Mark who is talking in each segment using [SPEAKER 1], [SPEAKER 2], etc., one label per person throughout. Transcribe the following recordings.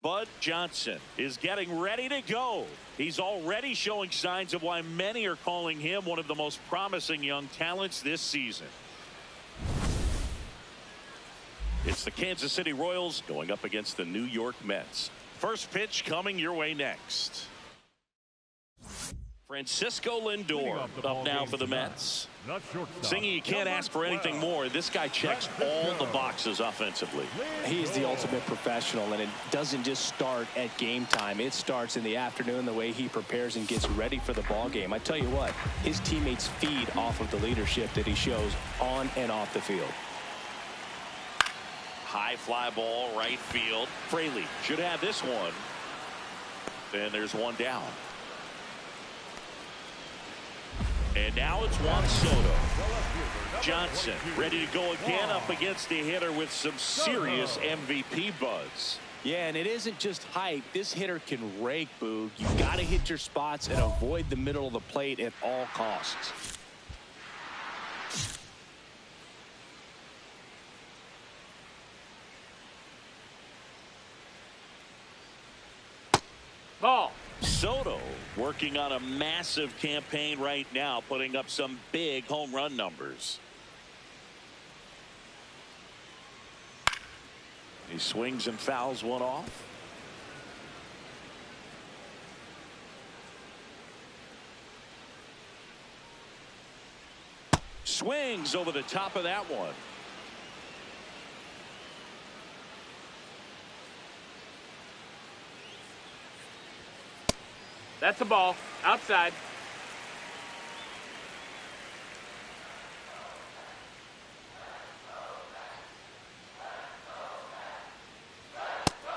[SPEAKER 1] Bud Johnson is getting ready to go. He's already showing signs of why many are calling him one of the most promising young talents this season. It's the Kansas City Royals going up against the New York Mets. First pitch coming your way next. Francisco Lindor up now for the Mets. Singy, you can't ask for anything more. This guy checks all the boxes offensively.
[SPEAKER 2] He's the ultimate professional, and it doesn't just start at game time. It starts in the afternoon, the way he prepares and gets ready for the ball game. I tell you what, his teammates feed off of the leadership that he shows on and off the field.
[SPEAKER 1] High fly ball, right field. Fraley should have this one. And there's one down. And now it's Juan Soto. Johnson ready to go again up against the hitter with some serious MVP buzz.
[SPEAKER 2] Yeah, and it isn't just height. This hitter can rake, Boog. You got to hit your spots and avoid the middle of the plate at all costs.
[SPEAKER 1] Ball. Soto working on a massive campaign right now, putting up some big home run numbers. He swings and fouls one off. Swings over the top of that one.
[SPEAKER 3] That's a ball. Outside.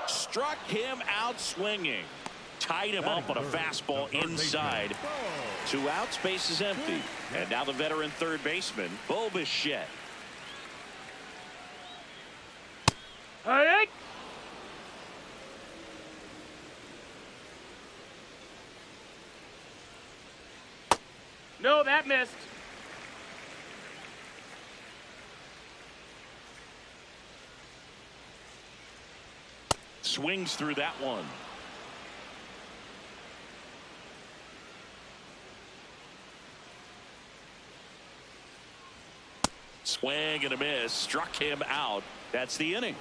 [SPEAKER 1] Struck him out swinging. Tied him up on a fastball inside. 2 outs, base is empty. And now the veteran third baseman, Bo Bichette.
[SPEAKER 3] All right. No, that missed.
[SPEAKER 1] Swings through that one. Swing and a miss. Struck him out. That's the inning.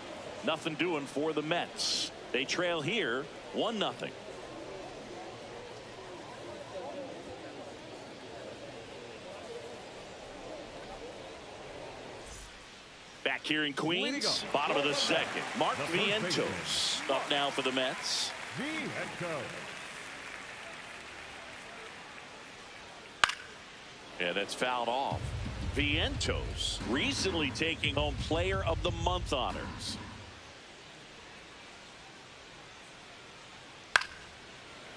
[SPEAKER 1] Nothing doing for the Mets. They trail here 1-0. Back here in Queens, bottom of the second. Mark Vientos up now for the Mets. And that's fouled off. Vientos recently taking home Player of the Month honors.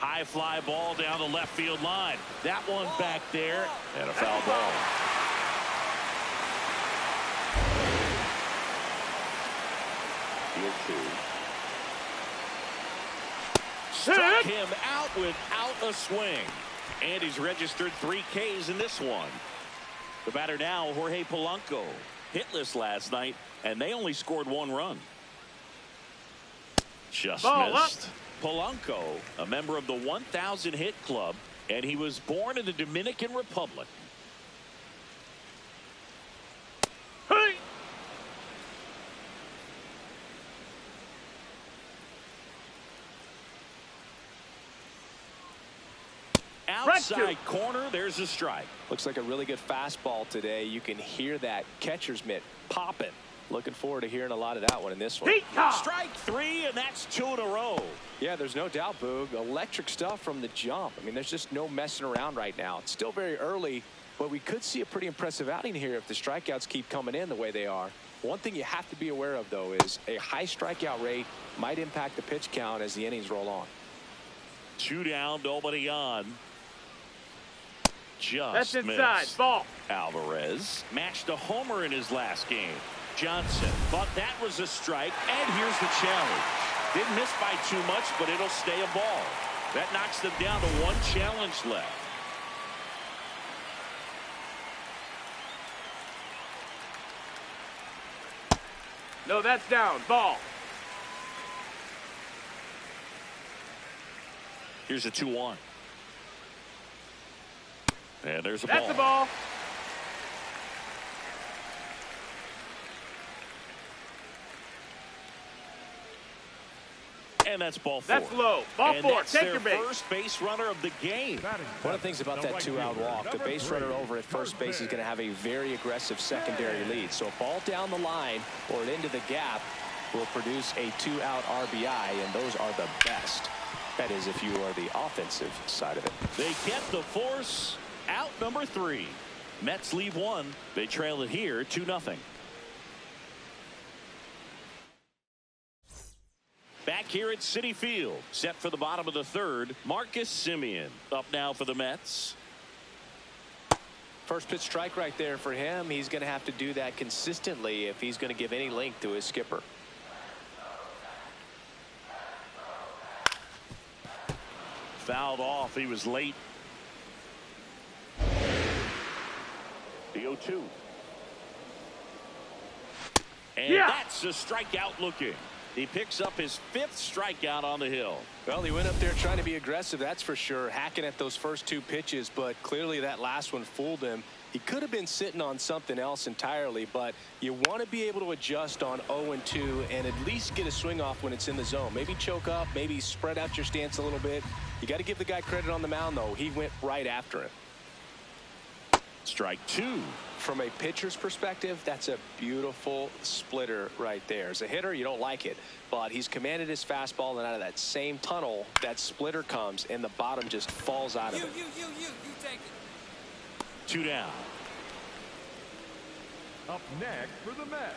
[SPEAKER 1] High fly ball down the left field line. That one back there, and a foul ball. Struck him out without a swing. And he's registered 3 Ks in this one. The batter now, Jorge Polanco. Hitless last night, and they only scored 1 run. Just missed. Polanco, a member of the 1,000 hit club, and he was born in the Dominican Republic. Hey! Outside corner, there's a strike.
[SPEAKER 2] Looks like a really good fastball today. You can hear that catcher's mitt popping. Looking forward to hearing a lot of that one in this one.
[SPEAKER 1] Strike 3, and that's 2 in a row.
[SPEAKER 2] Yeah, there's no doubt, Boog. Electric stuff from the jump. I mean, there's just no messing around right now. It's still very early, but we could see a pretty impressive outing here if the strikeouts keep coming in the way they are. One thing you have to be aware of, though, is a high strikeout rate might impact the pitch count as the innings roll on.
[SPEAKER 1] 2 down, nobody on. just
[SPEAKER 3] That's inside.
[SPEAKER 1] missed.
[SPEAKER 3] Ball.
[SPEAKER 1] Alvarez matched a homer in his last game. Johnson thought that was a strike, and here's the challenge. Didn't miss by too much, but it'll stay a ball. That knocks them down to one challenge left.
[SPEAKER 3] No, that's down. Ball.
[SPEAKER 1] Here's a 2-1. And there's a ball.
[SPEAKER 3] That's the ball.
[SPEAKER 1] And that's ball 4.
[SPEAKER 3] That's low. Ball
[SPEAKER 1] and
[SPEAKER 3] 4.
[SPEAKER 1] That's
[SPEAKER 3] Take
[SPEAKER 1] their
[SPEAKER 3] your base.
[SPEAKER 1] first base runner of the game.
[SPEAKER 2] One of the things about that 2-out walk, the base runner over at first base is going to have a very aggressive secondary lead. So a ball down the line or into the gap will produce a 2-out RBI, and those are the best. That is, if you are the offensive side of it.
[SPEAKER 1] They get the force out number 3. Mets leave 1. They trail it here 2-0. Back here at Citi Field, set for the bottom of the 3rd. Marcus Semien up now for the Mets.
[SPEAKER 2] First pitch strike right there for him. He's going to have to do that consistently if he's going to give any length to his skipper.
[SPEAKER 1] Fouled off. He was late. The 0-2. And that's a strikeout looking. He picks up his 5th strikeout on the hill.
[SPEAKER 2] Well, he went up there trying to be aggressive, that's for sure, hacking at those first 2 pitches, but clearly that last one fooled him. He could have been sitting on something else entirely, but you want to be able to adjust on 0-2 and at least get a swing off when it's in the zone. Maybe choke up, maybe spread out your stance a little bit. You got to give the guy credit on the mound, though. He went right after him.
[SPEAKER 1] Strike 2.
[SPEAKER 2] From a pitcher's perspective, that's a beautiful splitter right there. As a hitter, you don't like it, but he's commanded his fastball, and out of that same tunnel, that splitter comes, and the bottom just falls out of it.
[SPEAKER 4] You take it.
[SPEAKER 1] 2 down.
[SPEAKER 5] Up next for the Mets.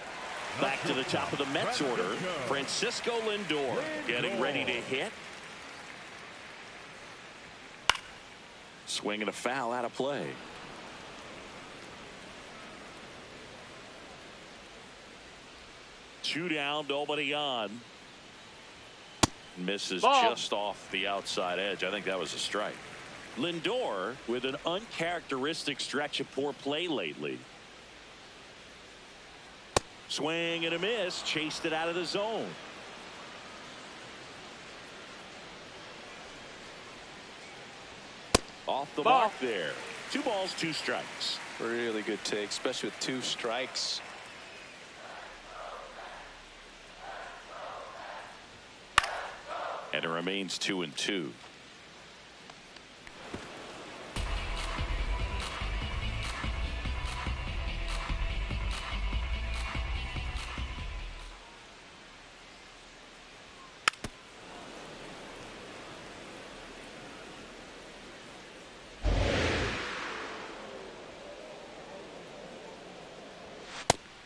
[SPEAKER 1] Back to the top of the Mets order. Francisco Lindor getting ready to hit. Swing and a foul out of play. Two down, nobody on. Misses just off the outside edge. I think that was a strike. Lindor with an uncharacteristic stretch of poor play lately. Swing and a miss. Chased it out of the zone. Off the mark there. 2 balls, 2 strikes.
[SPEAKER 2] Really good take, especially with 2 strikes.
[SPEAKER 1] And it remains 2-2.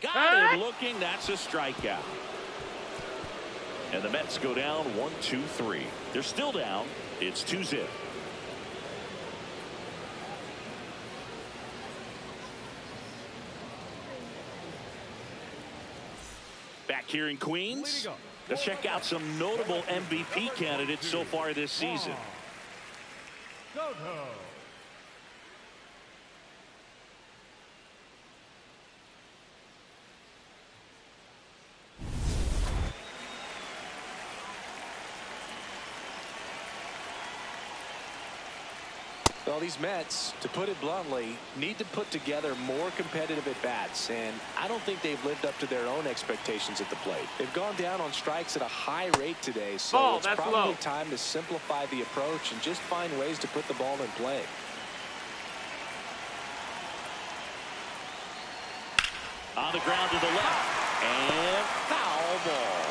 [SPEAKER 1] Got him looking. That's a strikeout. And the Mets go down 1-2-3. They're still down. It's 2-0. Back here in Queens, let's check out some notable MVP candidates so far this season.
[SPEAKER 2] Well, these Mets, to put it bluntly, need to put together more competitive at-bats, and I don't think they've lived up to their own expectations at the plate. They've gone down on strikes at a high rate today, so it's probably time to simplify the approach and just find ways to put the ball in play.
[SPEAKER 1] On the ground to the left, and foul ball.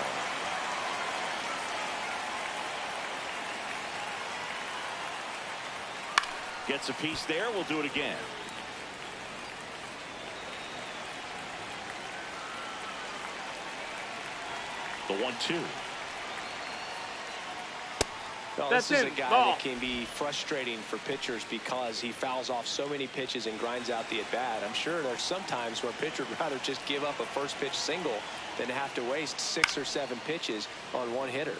[SPEAKER 1] Gets a piece there. We'll do it again. The 1-2.
[SPEAKER 2] Well,
[SPEAKER 3] That's
[SPEAKER 2] this is
[SPEAKER 3] it.
[SPEAKER 2] a guy
[SPEAKER 3] Ball.
[SPEAKER 2] that can be frustrating for pitchers because he fouls off so many pitches and grinds out the at-bat. I'm sure there's some times where a pitcher would rather just give up a first pitch single than have to waste 6 or 7 pitches on one hitter.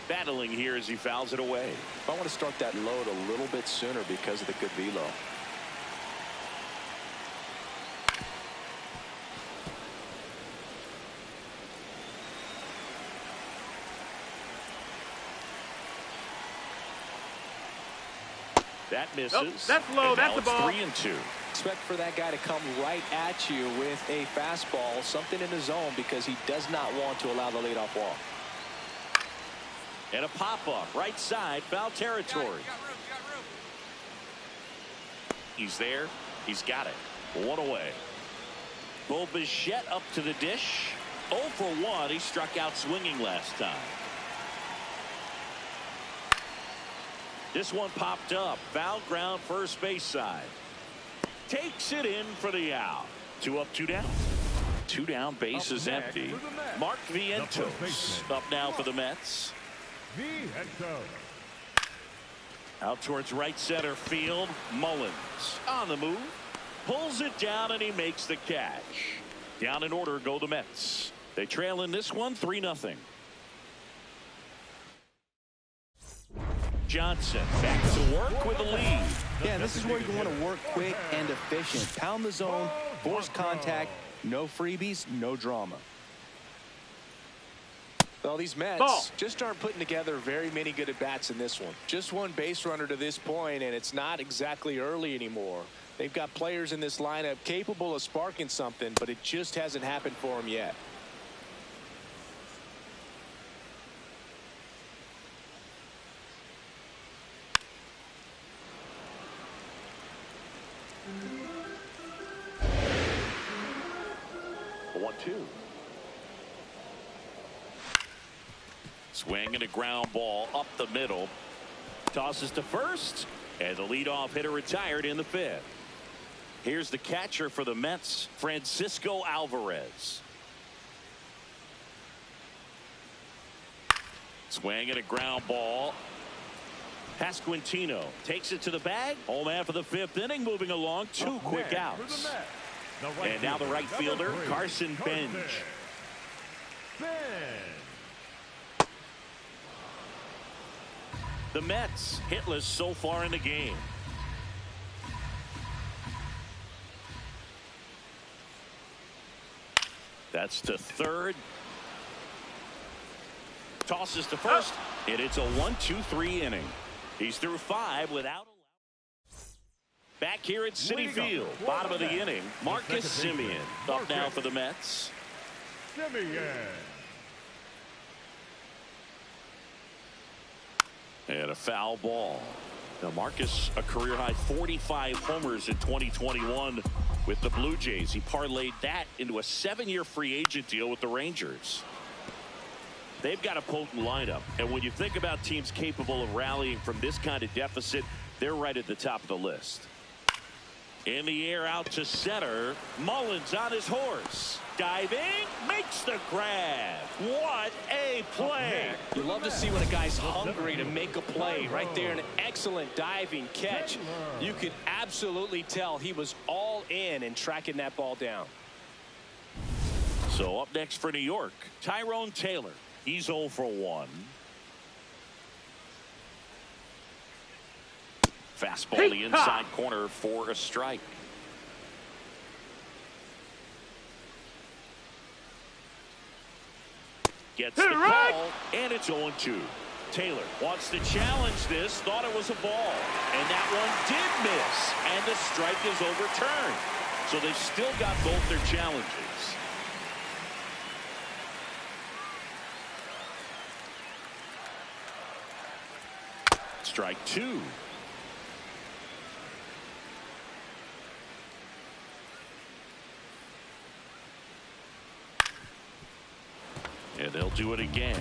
[SPEAKER 1] Battling here as he fouls it away.
[SPEAKER 2] I want to start that load a little bit sooner because of the good velo.
[SPEAKER 1] That misses.
[SPEAKER 3] Nope, that's low.
[SPEAKER 1] And
[SPEAKER 3] That's
[SPEAKER 1] now
[SPEAKER 3] a ball.
[SPEAKER 1] it's 3-2.
[SPEAKER 2] Expect for that guy to come right at you with a fastball, something in the zone, because he does not want to allow the leadoff walk.
[SPEAKER 1] And a pop-up right side, foul territory.
[SPEAKER 4] You got room.
[SPEAKER 1] He's there. He's got it. 1 away. Bo Bichette up to the dish. 0 for 1. He struck out swinging last time. This one popped up. Foul ground, first base side. Takes it in for the out. 2 up, 2 down. 2 down, base is
[SPEAKER 5] next
[SPEAKER 1] empty.
[SPEAKER 5] for the Mets,
[SPEAKER 1] Mark
[SPEAKER 5] the
[SPEAKER 1] Vientos
[SPEAKER 5] first baseman.
[SPEAKER 1] up now for the Mets.
[SPEAKER 5] Vientos.
[SPEAKER 1] Out towards right center field. Mullins on the move. Pulls it down and he makes the catch. Down in order go the Mets. They trail in this one 3-0. Johnson back to work with the lead.
[SPEAKER 6] Yeah, this is where you want to work quick and efficient. Pound the zone, force contact, no freebies, no drama.
[SPEAKER 2] Well, these Mets
[SPEAKER 3] Ball.
[SPEAKER 2] just aren't putting together very many good at-bats in this one. Just one base runner to this point, and it's not exactly early anymore. They've got players in this lineup capable of sparking something, but it just hasn't happened for them yet.
[SPEAKER 1] Swing and a ground ball up the middle. Tosses to first, and the leadoff hitter retired in the 5th. Here's the catcher for the Mets, Francisco Alvarez. Swing and a ground ball. Pasquantino takes it to the bag. Home man for the 5th inning, moving along. 2 quick outs. And now the right fielder, Carson Bench. The Mets hitless so far in the game. That's to third. Tosses to first. And it's a 1-2-3 inning. He's through 5 without a. Back here at Citi Field, bottom of the inning, Marcus Semien up now for the Mets. And a foul ball. Now Marcus, a career high 45 homers in 2021 with the Blue Jays. He parlayed that into a 7-year free agent deal with the Rangers. They've got a potent lineup, and when you think about teams capable of rallying from this kind of deficit, they're right at the top of the list. In the air out to center. Mullins on his horse. Diving. Makes the grab. What a play.
[SPEAKER 2] You love to see when a guy's hungry to make a play. Right there, an excellent diving catch. You could absolutely tell he was all in tracking that ball down.
[SPEAKER 1] So up next for New York, Tyrone Taylor. He's 0 for 1. Fastball the inside corner for a strike. Gets the call, and it's 0-2. Taylor wants to challenge this, thought it was a ball, and that one did miss, and the strike is overturned. So they've still got both their challenges. Strike 2. And they'll do it again.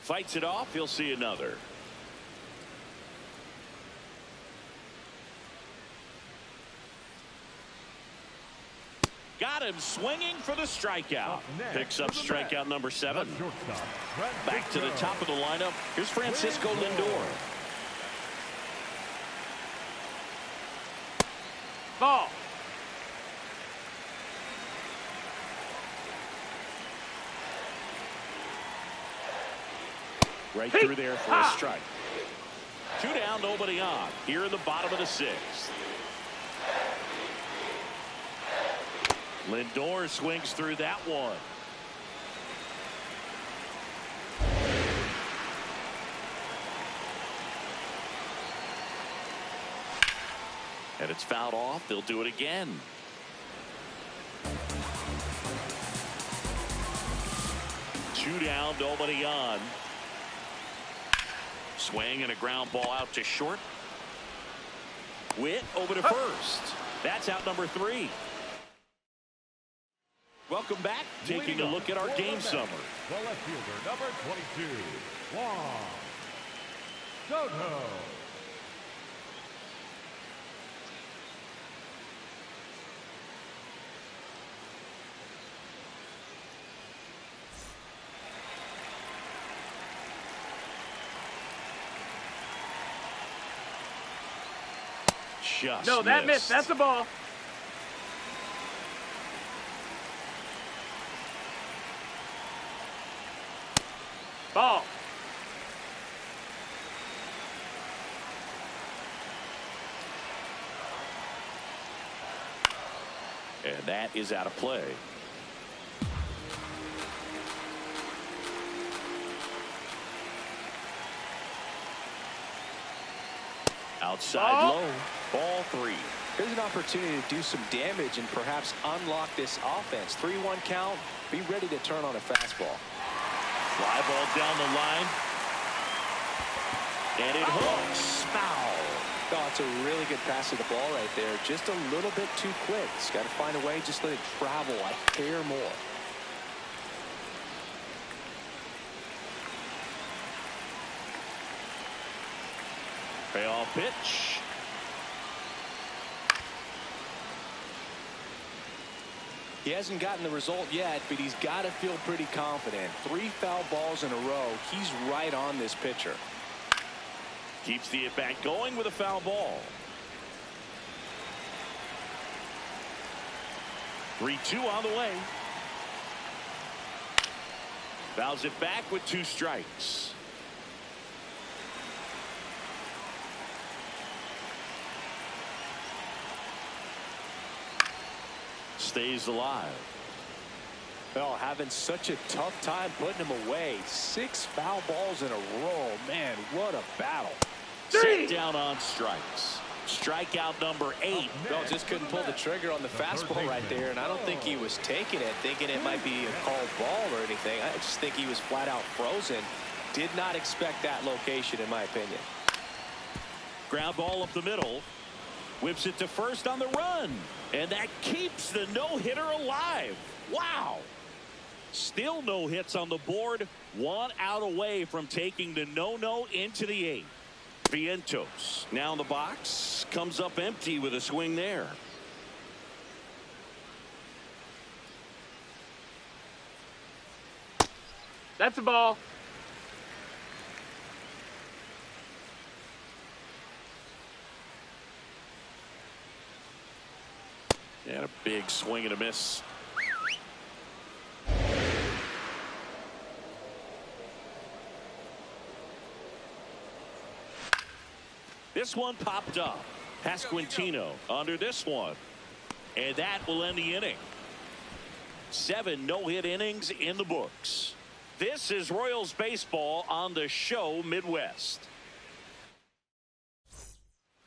[SPEAKER 1] Fights it off. He'll see another. Got him swinging for the strikeout. Picks up strikeout number 7. Back to the top of the lineup. Here's Francisco Lindor.
[SPEAKER 3] Ball.
[SPEAKER 1] Right through there for a strike. 2 down, nobody on. Here in the bottom of the 6th. Lindor swings through that one. And it's fouled off. They'll do it again. Two down, nobody on. Swing and a ground ball out to short. Witt over to first. That's out number 3. Welcome back. Taking a look at our game summer.
[SPEAKER 5] The left fielder, number 22, Juan Soto.
[SPEAKER 1] Just
[SPEAKER 3] No, that missed. That's the ball. Ball.
[SPEAKER 1] And that is out of play. Outside low. Ball 3.
[SPEAKER 2] Here's an opportunity to do some damage and perhaps unlock this offense. 3-1 count. Be ready to turn on a fastball.
[SPEAKER 1] Fly ball down the line. And it hooks. Foul.
[SPEAKER 2] Oh, it's a really good pass to the ball right there. Just a little bit too quick. It's got to find a way. Just let it travel a hair more.
[SPEAKER 1] Payoff pitch.
[SPEAKER 2] He hasn't gotten the result yet, but he's got to feel pretty confident. 3 foul balls in a row. He's right on this pitcher.
[SPEAKER 1] Keeps the at-bat going with a foul ball. 3-2 on the way. Fouls it back with 2 strikes. Stays alive.
[SPEAKER 2] Well, having such a tough time putting him away. 6 foul balls in a row. Man, what a battle.
[SPEAKER 1] Set down on strikes. Strikeout number 8.
[SPEAKER 2] Well, just couldn't pull the trigger on the fastball right there, and I don't think he was taking it, thinking it might be a called ball or anything. I just think he was flat out frozen. Did not expect that location, in my opinion.
[SPEAKER 1] Ground ball up the middle. Whips it to first on the run. And that keeps the no-hitter alive. Wow. Still no hits on the board. 1 out away from taking the no-no into the 8th. Vientos now in the box. Comes up empty with a swing there.
[SPEAKER 3] That's a ball.
[SPEAKER 1] And a big swing and a miss. This one popped up. Pasquantino under this one. And that will end the inning. 7 no-hit innings in the books. This is Royals baseball on the show Midwest.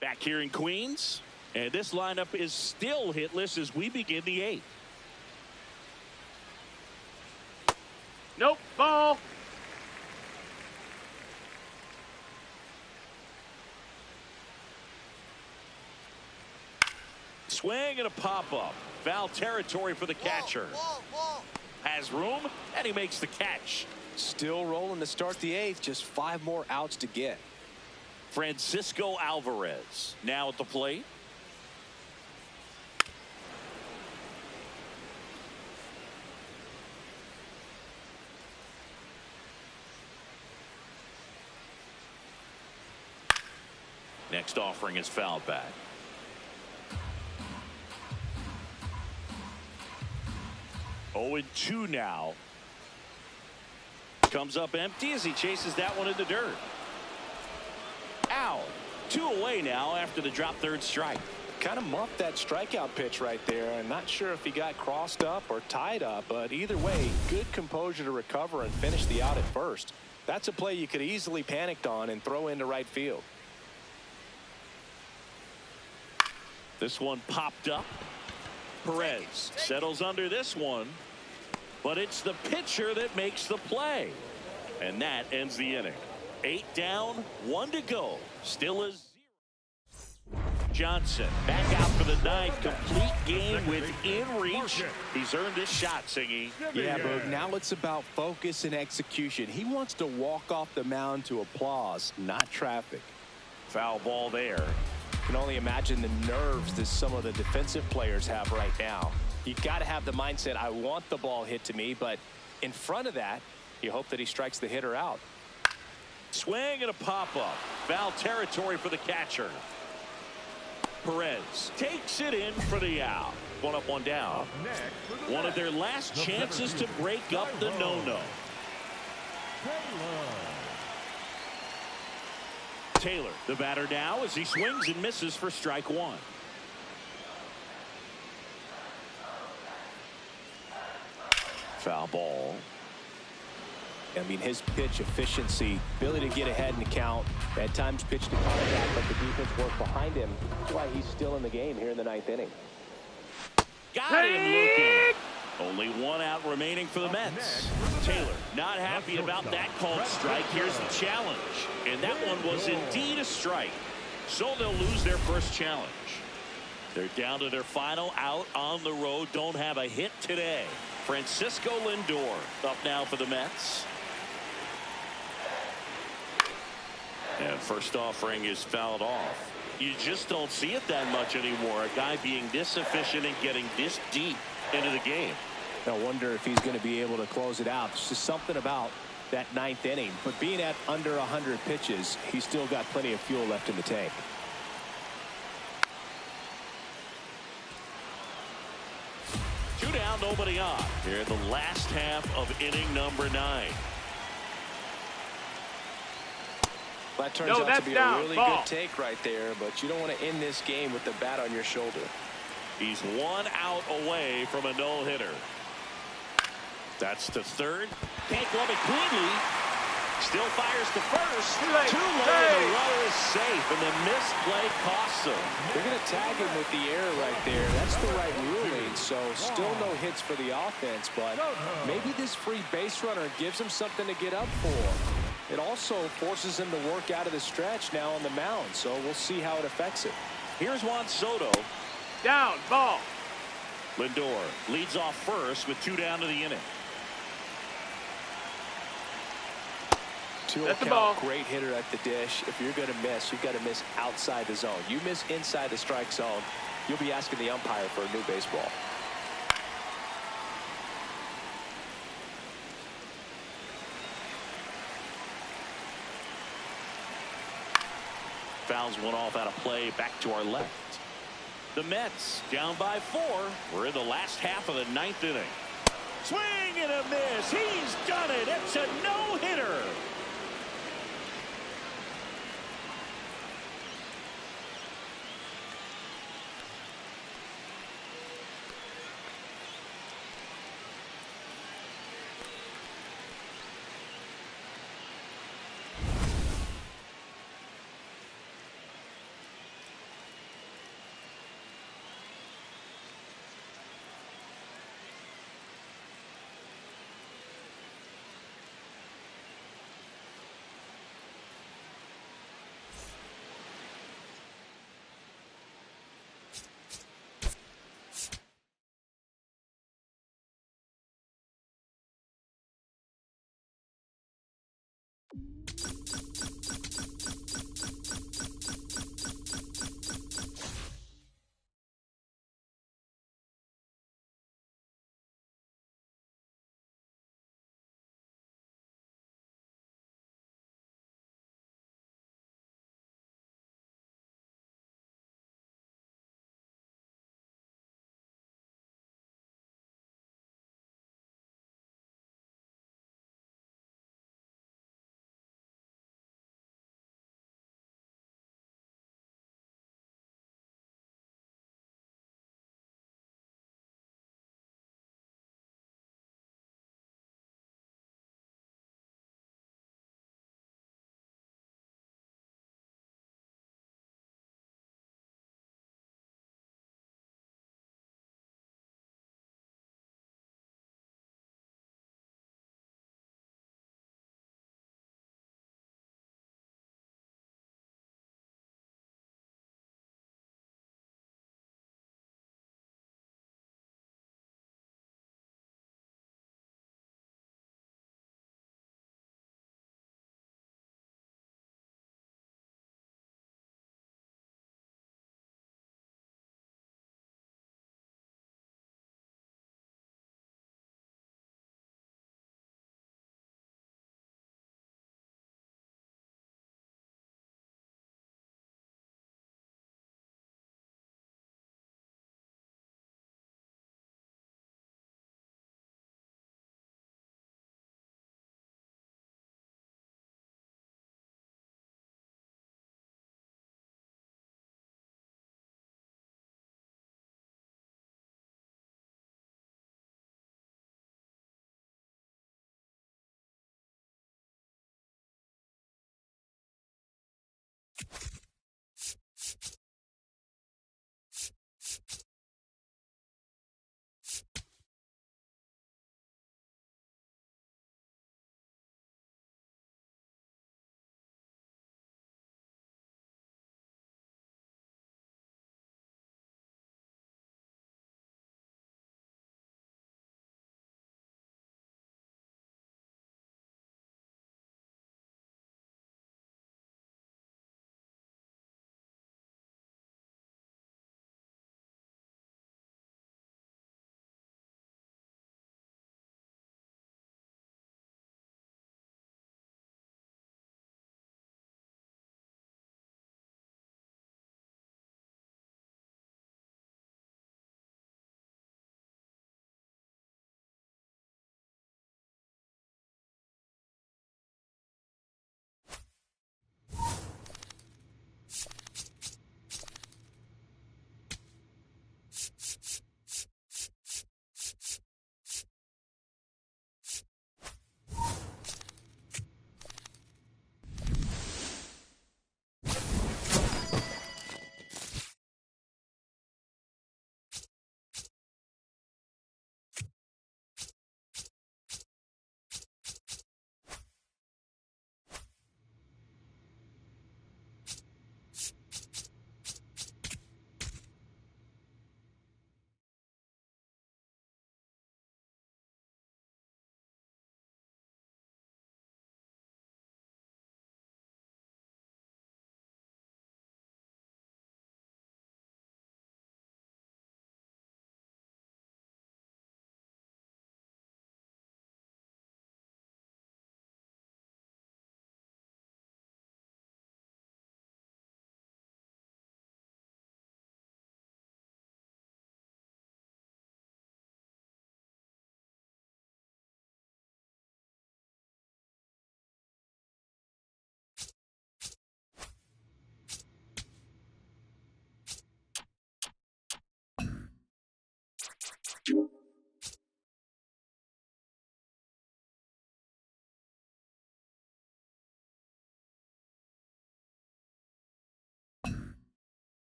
[SPEAKER 1] Back here in Queens. And this lineup is still hitless as we begin the 8th.
[SPEAKER 3] Nope. Ball.
[SPEAKER 1] Swing and a pop-up. Foul territory for the catcher. Has room, and he makes the catch.
[SPEAKER 2] Still rolling to start the 8th. Just 5 more outs to get.
[SPEAKER 1] Francisco Alvarez now at the plate. Next offering is fouled back. Oh, and 2 now. Comes up empty as he chases that one in the dirt. Ow. 2 away now after the drop third strike.
[SPEAKER 2] Kind of muffed that strikeout pitch right there. I'm not sure if he got crossed up or tied up, but either way, good composure to recover and finish the out at first. That's a play you could easily panicked on and throw into right field.
[SPEAKER 1] This one popped up. Perez settles under this one, but it's the pitcher that makes the play, and that ends the inning. 8 down, 1 to go. Still a 0. Johnson back out for the 9th. Complete game within reach. He's earned his shot, Singy.
[SPEAKER 6] Yeah, Boog, now it's about focus and execution. He wants to walk off the mound to applause, not traffic.
[SPEAKER 1] Foul ball there.
[SPEAKER 2] Can only imagine the nerves that some of the defensive players have right now. You got to have the mindset, I want the ball hit to me, but in front of that, you hope that he strikes the hitter out.
[SPEAKER 1] Swing and a pop-up. Foul territory for the catcher. Perez takes it in for the out. 1 up, 1 down. One of their last chances to break up the no-no. Taylor, the batter now, as he swings and misses for strike 1. Foul ball.
[SPEAKER 2] I mean, his pitch efficiency, ability to get ahead in the count, at times pitch to contact, but the defense worked behind him. That's why he's still in the game here in the 9th inning.
[SPEAKER 1] Got him looking. Only 1 out remaining for the Mets. Taylor not happy about that called strike. Here's the challenge. And that one was indeed a strike. So they'll lose their first challenge. They're down to their final out on the road. Don't have a hit today. Francisco Lindor up now for the Mets. And first offering is fouled off. You just don't see it that much anymore. A guy being this efficient and getting this deep into the game.
[SPEAKER 2] I wonder if he's going to be able to close it out. There's just something about that 9th inning. But being at under 100 pitches, he's still got plenty of fuel left in the tank.
[SPEAKER 1] Two down, nobody on. Here in the last half of inning number 9.
[SPEAKER 2] That turns out to be a really good take right there, but you don't want to end this game with the bat on your shoulder.
[SPEAKER 1] He's 1 out away from a no-hitter. That's to third. Can't glove it cleanly. Still fires to first. Too low. The runner is safe, and the missed play costs him.
[SPEAKER 2] They're going to tag him with the error right there. That's the right ruling, so still no hits for the offense, but maybe this free base runner gives him something to get up for. It also forces him to work out of the stretch now on the mound, so we'll see how it affects it.
[SPEAKER 1] Here's Juan Soto.
[SPEAKER 3] Down, ball.
[SPEAKER 1] Lindor leads off first with 2 down to the inning.
[SPEAKER 3] That's the ball.
[SPEAKER 2] Great hitter at the dish. If you're going to miss, you've got to miss outside the zone. You miss inside the strike zone, you'll be asking the umpire for a new baseball.
[SPEAKER 1] Fouls one off out of play. Back to our left. The Mets down by 4. We're in the last half of the 9th inning. Swing and a miss. He's done it. It's a no-hitter.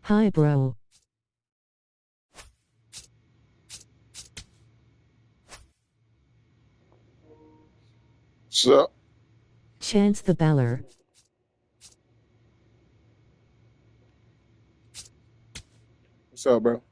[SPEAKER 7] Hi bro.
[SPEAKER 8] What's up?
[SPEAKER 7] Chance the Beller.
[SPEAKER 8] What's up, bro?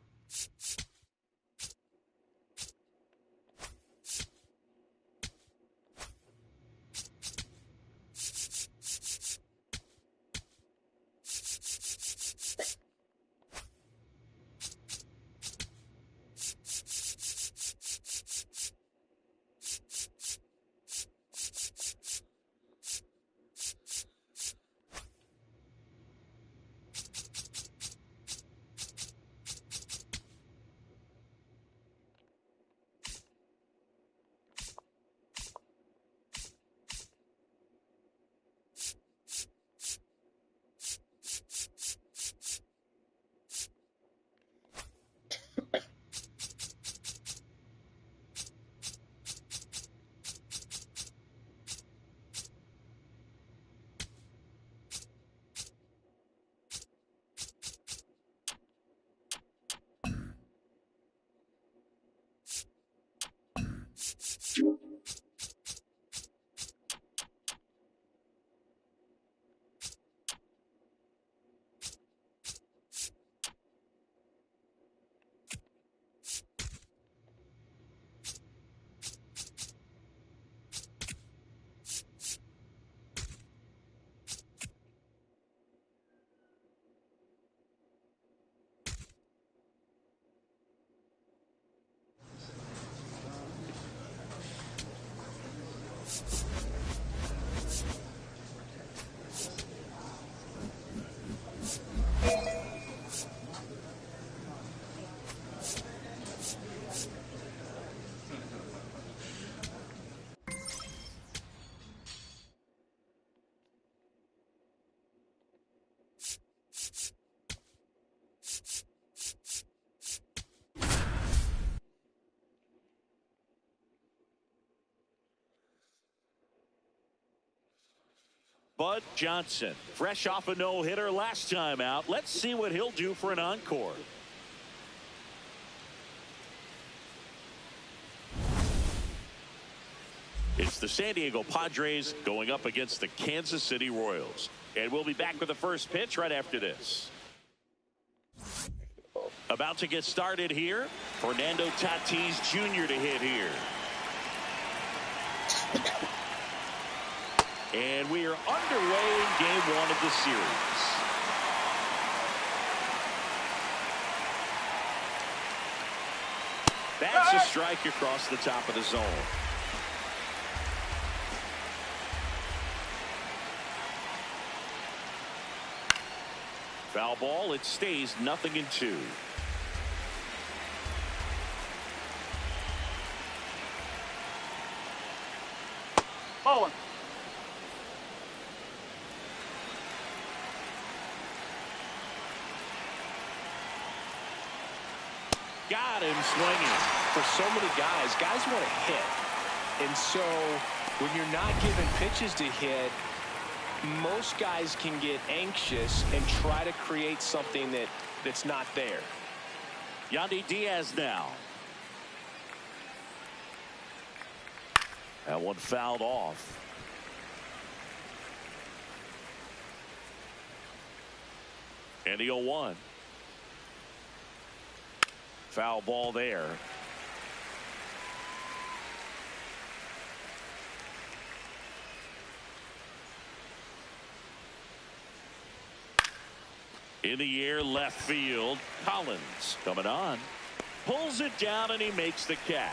[SPEAKER 1] Bud Johnson, fresh off a no-hitter last time out. Let's see what he'll do for an encore. It's the San Diego Padres going up against the Kansas City Royals. And we'll be back with the first pitch right after this. About to get started here. Fernando Tatis Jr. to hit here. And we are underway in game one of the series. That's a strike across the top of the zone. Foul ball. It stays 0-2.
[SPEAKER 3] Ball.
[SPEAKER 1] Got him swinging.
[SPEAKER 2] For so many guys want to hit. And so when you're not given pitches to hit, most guys can get anxious and try to create something that's not there.
[SPEAKER 1] Yandy Diaz now. That one fouled off. And the 0-1. Foul ball there. In the air, left field. Collins coming on. Pulls it down and he makes the catch.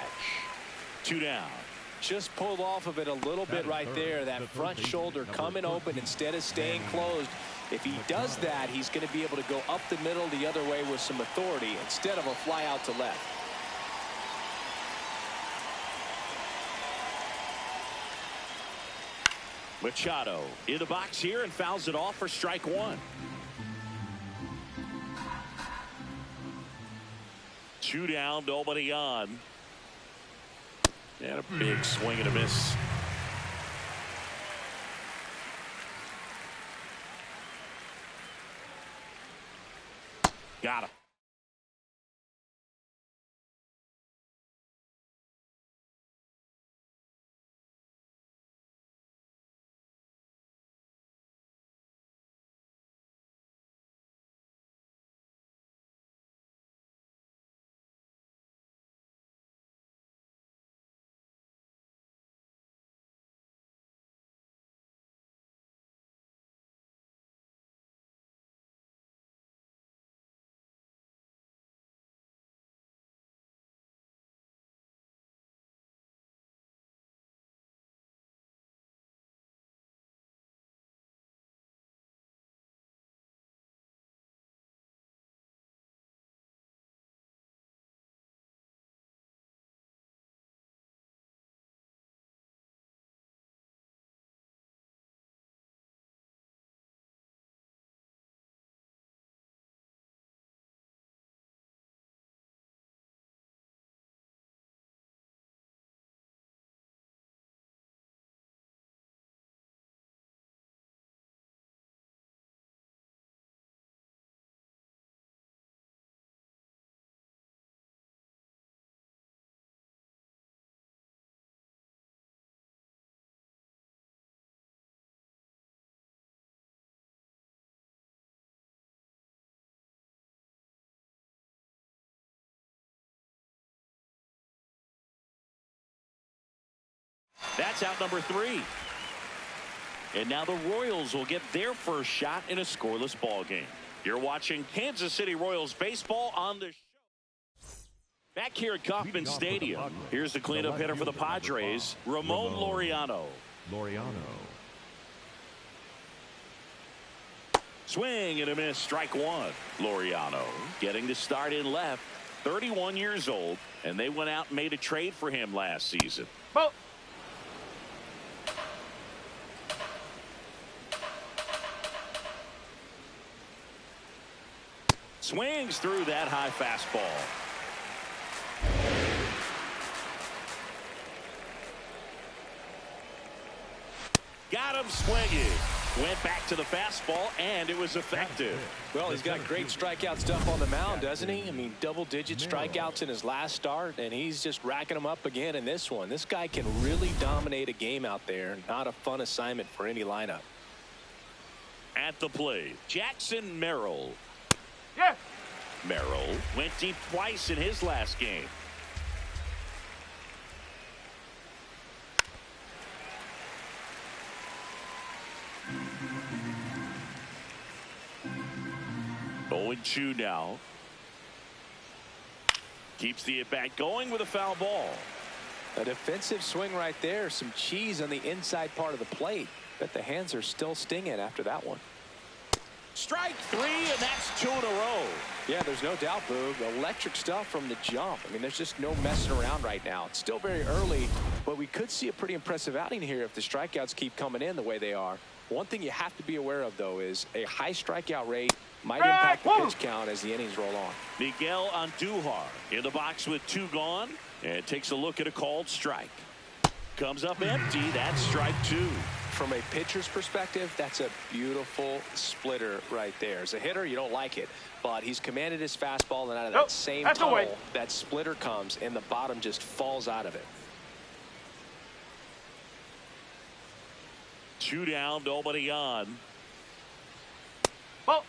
[SPEAKER 1] 2 down.
[SPEAKER 2] Just pulled off of it a little bit right there. That front shoulder coming open instead of staying closed. If he does that, he's going to be able to go up the middle the other way with some authority instead of a fly out to left.
[SPEAKER 1] Machado in the box here and fouls it off for strike 1. 2 down, nobody on. And a big swing and a miss. Got him. That's out number 3. And now the Royals will get their first shot in a scoreless ball game. You're watching Kansas City Royals baseball on the show. Back here at Kauffman Stadium, here's the cleanup hitter for the Padres, Ramon Laureano. Swing and a miss, strike 1. Laureano getting the start in left, 31 years old, and they went out and made a trade for him last season.
[SPEAKER 3] Ball.
[SPEAKER 1] Swings through that high fastball. Got him swinging. Went back to the fastball, and it was effective.
[SPEAKER 2] Well, he's got great strikeout stuff on the mound, doesn't he? I mean, double-digit strikeouts in his last start, and he's just racking them up again in this one. This guy can really dominate a game out there. Not a fun assignment for any lineup.
[SPEAKER 1] At the plate, Jackson Merrill.
[SPEAKER 3] Yes.
[SPEAKER 1] Merrill went deep twice in his last game. Oh, 0-2 now. Keeps the at-bat going with a foul ball.
[SPEAKER 2] A defensive swing right there. Some cheese on the inside part of the plate. Bet the hands are still stinging after that one.
[SPEAKER 1] Strike 3, and that's 2 in a row.
[SPEAKER 2] Yeah, there's no doubt, Boog. Electric stuff from the jump. I mean, there's just no messing around right now. It's still very early, but we could see a pretty impressive outing here if the strikeouts keep coming in the way they are. One thing you have to be aware of, though, is a high strikeout rate might impact the pitch count as the innings roll on.
[SPEAKER 1] Miguel Andujar in the box with 2 gone, and takes a look at a called strike. Comes up empty. That's strike 2.
[SPEAKER 2] From a pitcher's perspective, that's a beautiful splitter right there. As a hitter, you don't like it, but he's commanded his fastball, and out of that same tunnel, that splitter comes, and the bottom just falls out of it.
[SPEAKER 1] 2 down, nobody on.
[SPEAKER 3] Ball.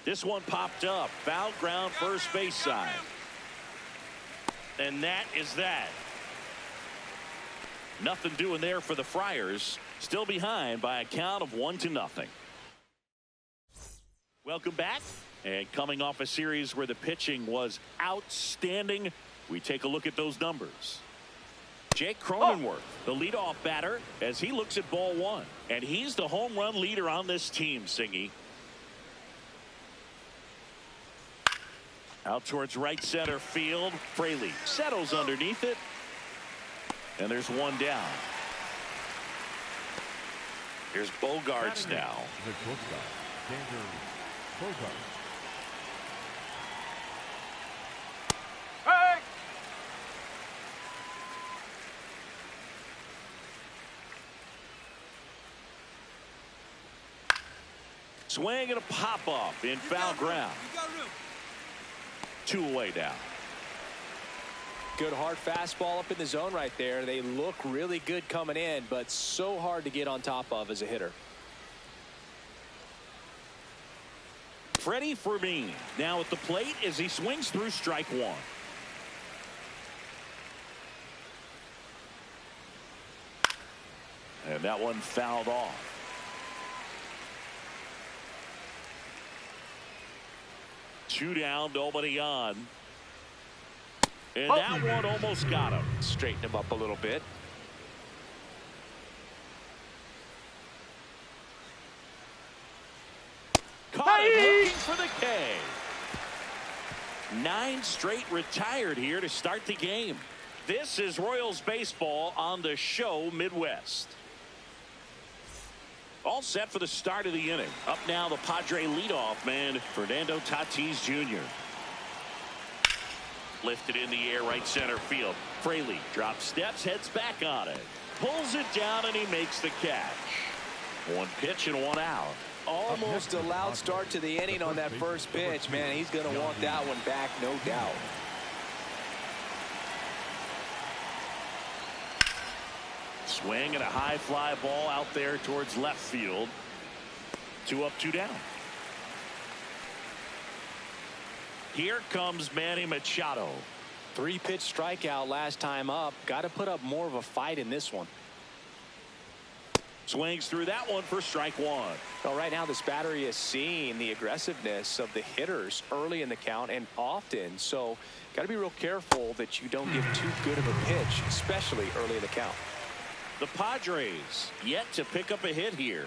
[SPEAKER 1] This one popped up. Foul ground, first base side. And that is that. Nothing doing there for the Friars. Still behind by a count of 1-0. Welcome back. And coming off a series where the pitching was outstanding, we take a look at those numbers. Jake Cronenworth, the leadoff batter, as he looks at ball 1. And he's the home run leader on this team, Singy. Out towards right center field. Fraley settles underneath it. And there's 1 down. Here's Bogaerts now.
[SPEAKER 5] The shortstop, Xander Bogaerts.
[SPEAKER 3] Hey.
[SPEAKER 1] Swing and a pop-off in foul ground. 2 away now.
[SPEAKER 2] Good hard fastball up in the zone right there. They look really good coming in, but so hard to get on top of as a hitter.
[SPEAKER 1] Freddie Fermin now at the plate as he swings through strike 1. And that one fouled off. Two down, nobody on. And that one almost got him.
[SPEAKER 2] Straighten him up a little bit.
[SPEAKER 1] Caught him looking for the K. 9 straight retired here to start the game. This is Royals baseball on the show Midwest. All set for the start of the inning. Up now the Padre leadoff man, Fernando Tatis Jr. Lifted in the air right center field. Fraley drops steps, heads back on it. Pulls it down and he makes the catch. 1 pitch and 1 out.
[SPEAKER 2] Almost a loud start to the inning on that first pitch. Man, he's going to want that one back, no doubt.
[SPEAKER 1] Swing and a high fly ball out there towards left field. 2 up, 2 down. Here comes Manny Machado.
[SPEAKER 2] 3-pitch strikeout last time up. Got to put up more of a fight in this one.
[SPEAKER 1] Swings through that one for strike 1.
[SPEAKER 2] Well, right now this battery is seeing the aggressiveness of the hitters early in the count and often. So got to be real careful that you don't give too good of a pitch, especially early in the count.
[SPEAKER 1] The Padres yet to pick up a hit here.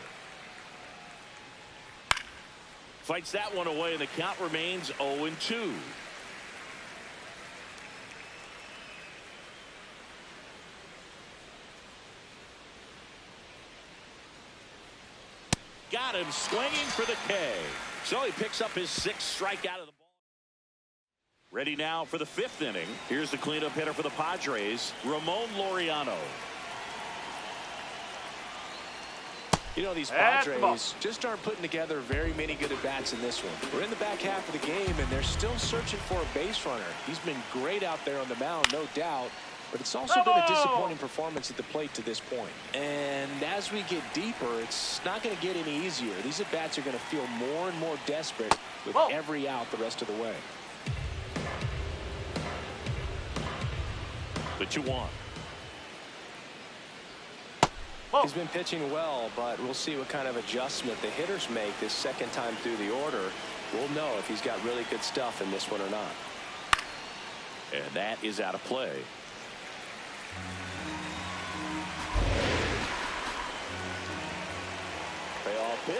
[SPEAKER 1] Fights that one away, and the count remains 0-2. Got him swinging for the K. So he picks up his 6th strikeout of the Ready now for the 5th inning. Here's the cleanup hitter for the Padres, Ramon Laureano.
[SPEAKER 2] You know, these Padres just aren't putting together very many good at-bats in this one. We're in the back half of the game, and they're still searching for a base runner. He's been great out there on the mound, no doubt, but it's also been a disappointing performance at the plate to this point. And as we get deeper, it's not going to get any easier. These at-bats are going to feel more and more desperate with every out the rest of the way.
[SPEAKER 1] The 2-1.
[SPEAKER 2] He's been pitching well, but we'll see what kind of adjustment the hitters make this second time through the order. We'll know if he's got really good stuff in this one or not.
[SPEAKER 1] And that is out of play. Payoff pitch.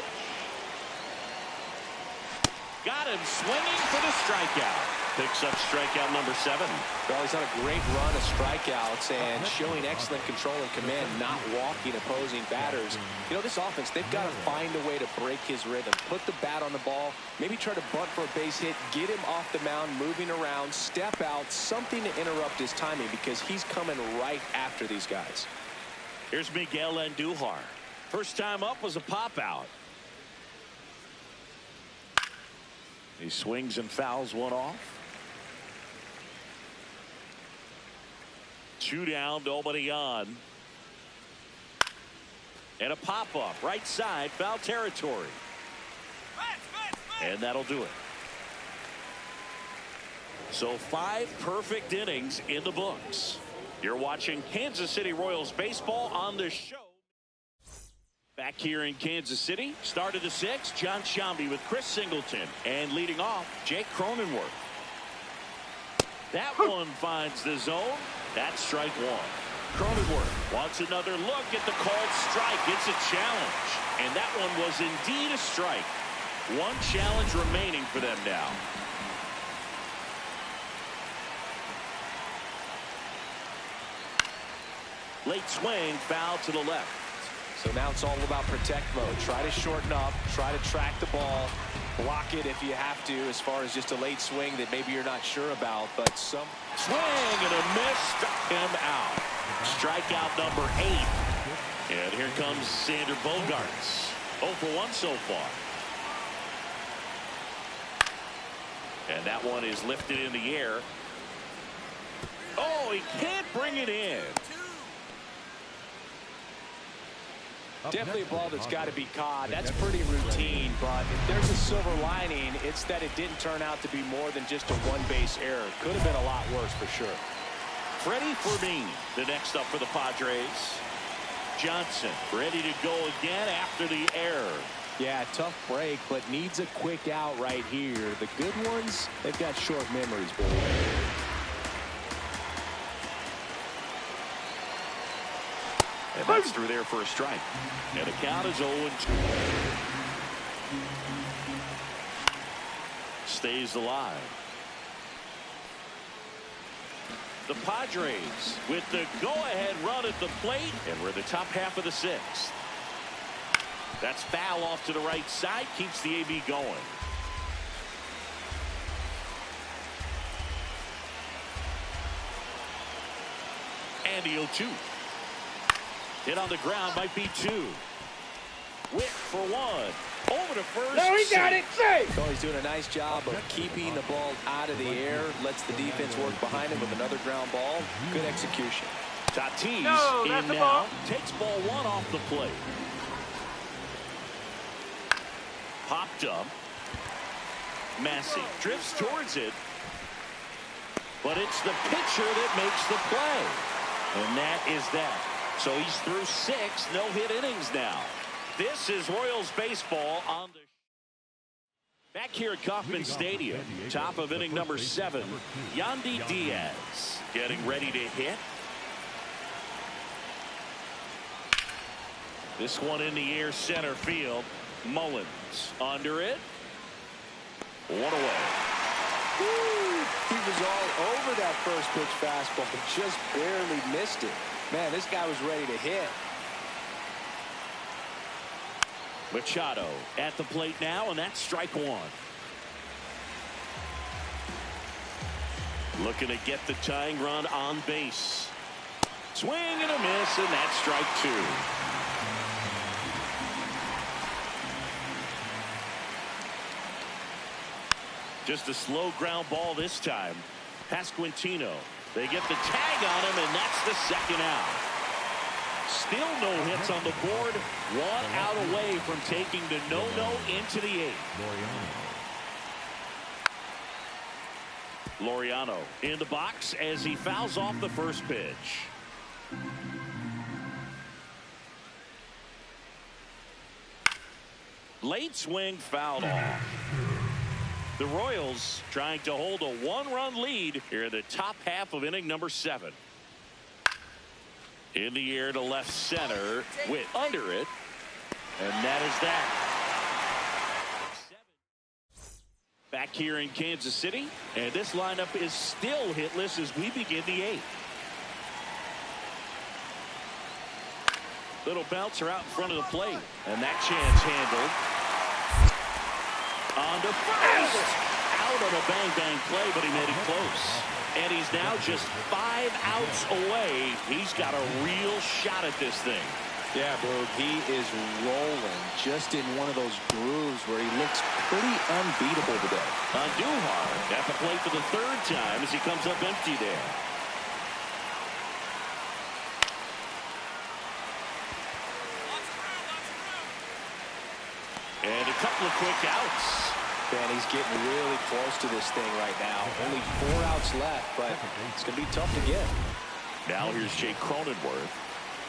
[SPEAKER 1] Got him swinging for the strikeout. Picks up strikeout number 7.
[SPEAKER 2] Well, he's had a great run of strikeouts and showing excellent control and command, not walking opposing batters. You know, this offense, they've got to find a way to break his rhythm, put the bat on the ball, maybe try to bunt for a base hit, get him off the mound, moving around, step out, something to interrupt his timing because he's coming right after these guys.
[SPEAKER 1] Here's Miguel Andujar. First time up was a pop out. He swings and fouls one off. 2 down, nobody on. And a pop-up, right side, foul territory. And that'll do it. So 5 perfect innings in the books. You're watching Kansas City Royals baseball on the show. Back here in Kansas City, start of the 6th, John Sciambi with Chris Singleton. And leading off, Jake Cronenworth. That one finds the zone. That's strike 1. Cronenworth wants another look at the called strike. It's a challenge. And that one was indeed a strike. 1 challenge remaining for them now. Late swing, foul to the left.
[SPEAKER 2] So now it's all about protect mode. Try to shorten up, try to track the ball, block it if you have to, as far as just a late swing that maybe you're not sure about, but some
[SPEAKER 1] swing and a miss, struck him out. Strikeout number 8. And here comes Xander Bogaerts. 0 for 1 so far. And that one is lifted in the air. Oh, he can't bring it in.
[SPEAKER 2] Definitely a ball that's got to be caught. That's pretty routine, but if there's a silver lining, it's that it didn't turn out to be more than just a 1-base error. Could have been a lot worse for sure.
[SPEAKER 1] Freddie Fermin, the next up for the Padres. Johnson ready to go again after the error.
[SPEAKER 2] Yeah, tough break, but needs a quick out right here. The good ones, they've got short memories, boy.
[SPEAKER 1] And that's through there for a strike. And the count is 0-2. Stays alive. The Padres with the go-ahead run at the plate. And we're in the top half of the 6th. That's foul off to the right side. Keeps the AB going. And the 0-2. Hit on the ground, might be 2. Witt for 1. Over to first.
[SPEAKER 3] No, he got it. Safe.
[SPEAKER 2] So he's doing a nice job of keeping the ball out of the air. Lets the defense work behind him with another ground ball. Good execution.
[SPEAKER 1] Tatis
[SPEAKER 3] in
[SPEAKER 1] now.
[SPEAKER 3] ball.
[SPEAKER 1] Takes ball 1 off the plate. Popped up. Massey drifts towards it. But it's the pitcher that makes the play. And that is that. So he's through 6 no-hit innings now. This is Royals baseball on the back here at Kauffman Stadium. Top of inning number 7. Yandy Diaz getting ready to hit. This one in the air, center field. Mullins under it. 1 away.
[SPEAKER 2] Woo! He was all over that first pitch fastball, but just barely missed it. Man, this guy was ready to hit.
[SPEAKER 1] Machado at the plate now, and that's strike 1. Looking to get the tying run on base. Swing and a miss, and that's strike two. Just a slow ground ball this time. Pasquantino. They get the tag on him, and that's the second out. Still no hits on the board. One out away from taking the no-no into the eighth. Laureano in the box as he fouls off the first pitch. Late swing fouled off. The Royals trying to hold a one-run lead here in the top half of inning number 7. In the air to left center. Witt under it. And that is that. Back here in Kansas City. And this lineup is still hitless as we begin the 8th. Little bouncer out in front of the plate. And that chance handled. On to first. Out on a bang-bang play, but he made it close. And he's now just 5 outs away. He's got a real shot at this thing.
[SPEAKER 6] Yeah, Boog, he is rolling just in one of those grooves where he looks pretty unbeatable today.
[SPEAKER 1] Andujar at the plate for the 3rd time as he comes up empty there. And a couple of quick outs.
[SPEAKER 2] And he's getting really close to this thing right now. Only 4 outs left, but it's going to be tough to get.
[SPEAKER 1] Now here's Jake Cronenworth.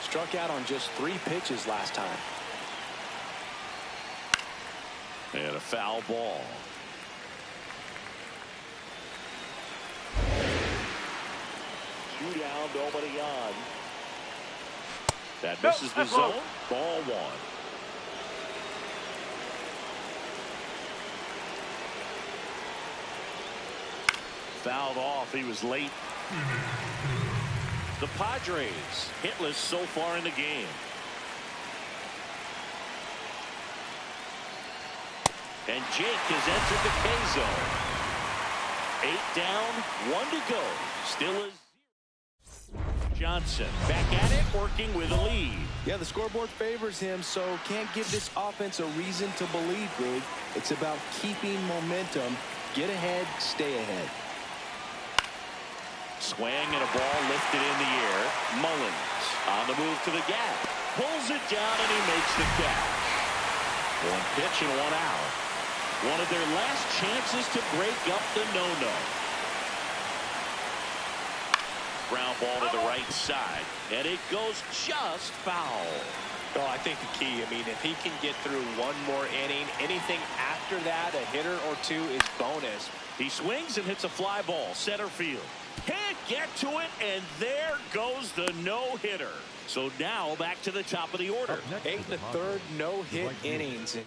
[SPEAKER 2] Struck out on just 3 pitches last time.
[SPEAKER 1] And a foul ball. Two down, nobody on. That misses the zone. Ball 1. Fouled off. He was late. The Padres hitless so far in the game. And Jake has entered the K zone. 8 down, 1 to go. Still is Johnson back at it, working with a lead.
[SPEAKER 6] Yeah, the scoreboard favors him, so can't give this offense a reason to believe, Big. It's about keeping momentum. Get ahead, stay ahead.
[SPEAKER 1] Swing and a ball lifted in the air. Mullins on the move to the gap. Pulls it down and he makes the catch. 1 pitch and 1 out. One of their last chances to break up the no-no. Ground ball to the right side. And it goes just foul.
[SPEAKER 2] Well, I think the key, I mean, if he can get through 1 more inning, anything after that, a hitter or 2 is bonus.
[SPEAKER 1] He swings and hits a fly ball, center field. Can't get to it, and there goes the no-hitter. So now back to the top of the order.
[SPEAKER 2] 8 1/3 no-hit innings. And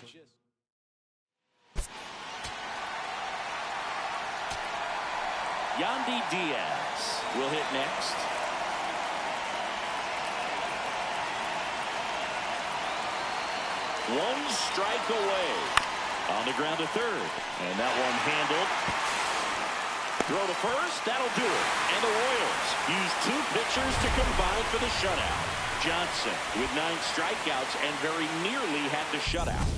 [SPEAKER 1] Yandy Diaz will hit next. One strike away. On the ground to 3rd. And that one handled. Throw to first, that'll do it. And the Royals use 2 pitchers to combine for the shutout. Johnson with 9 strikeouts and very nearly had the shutout.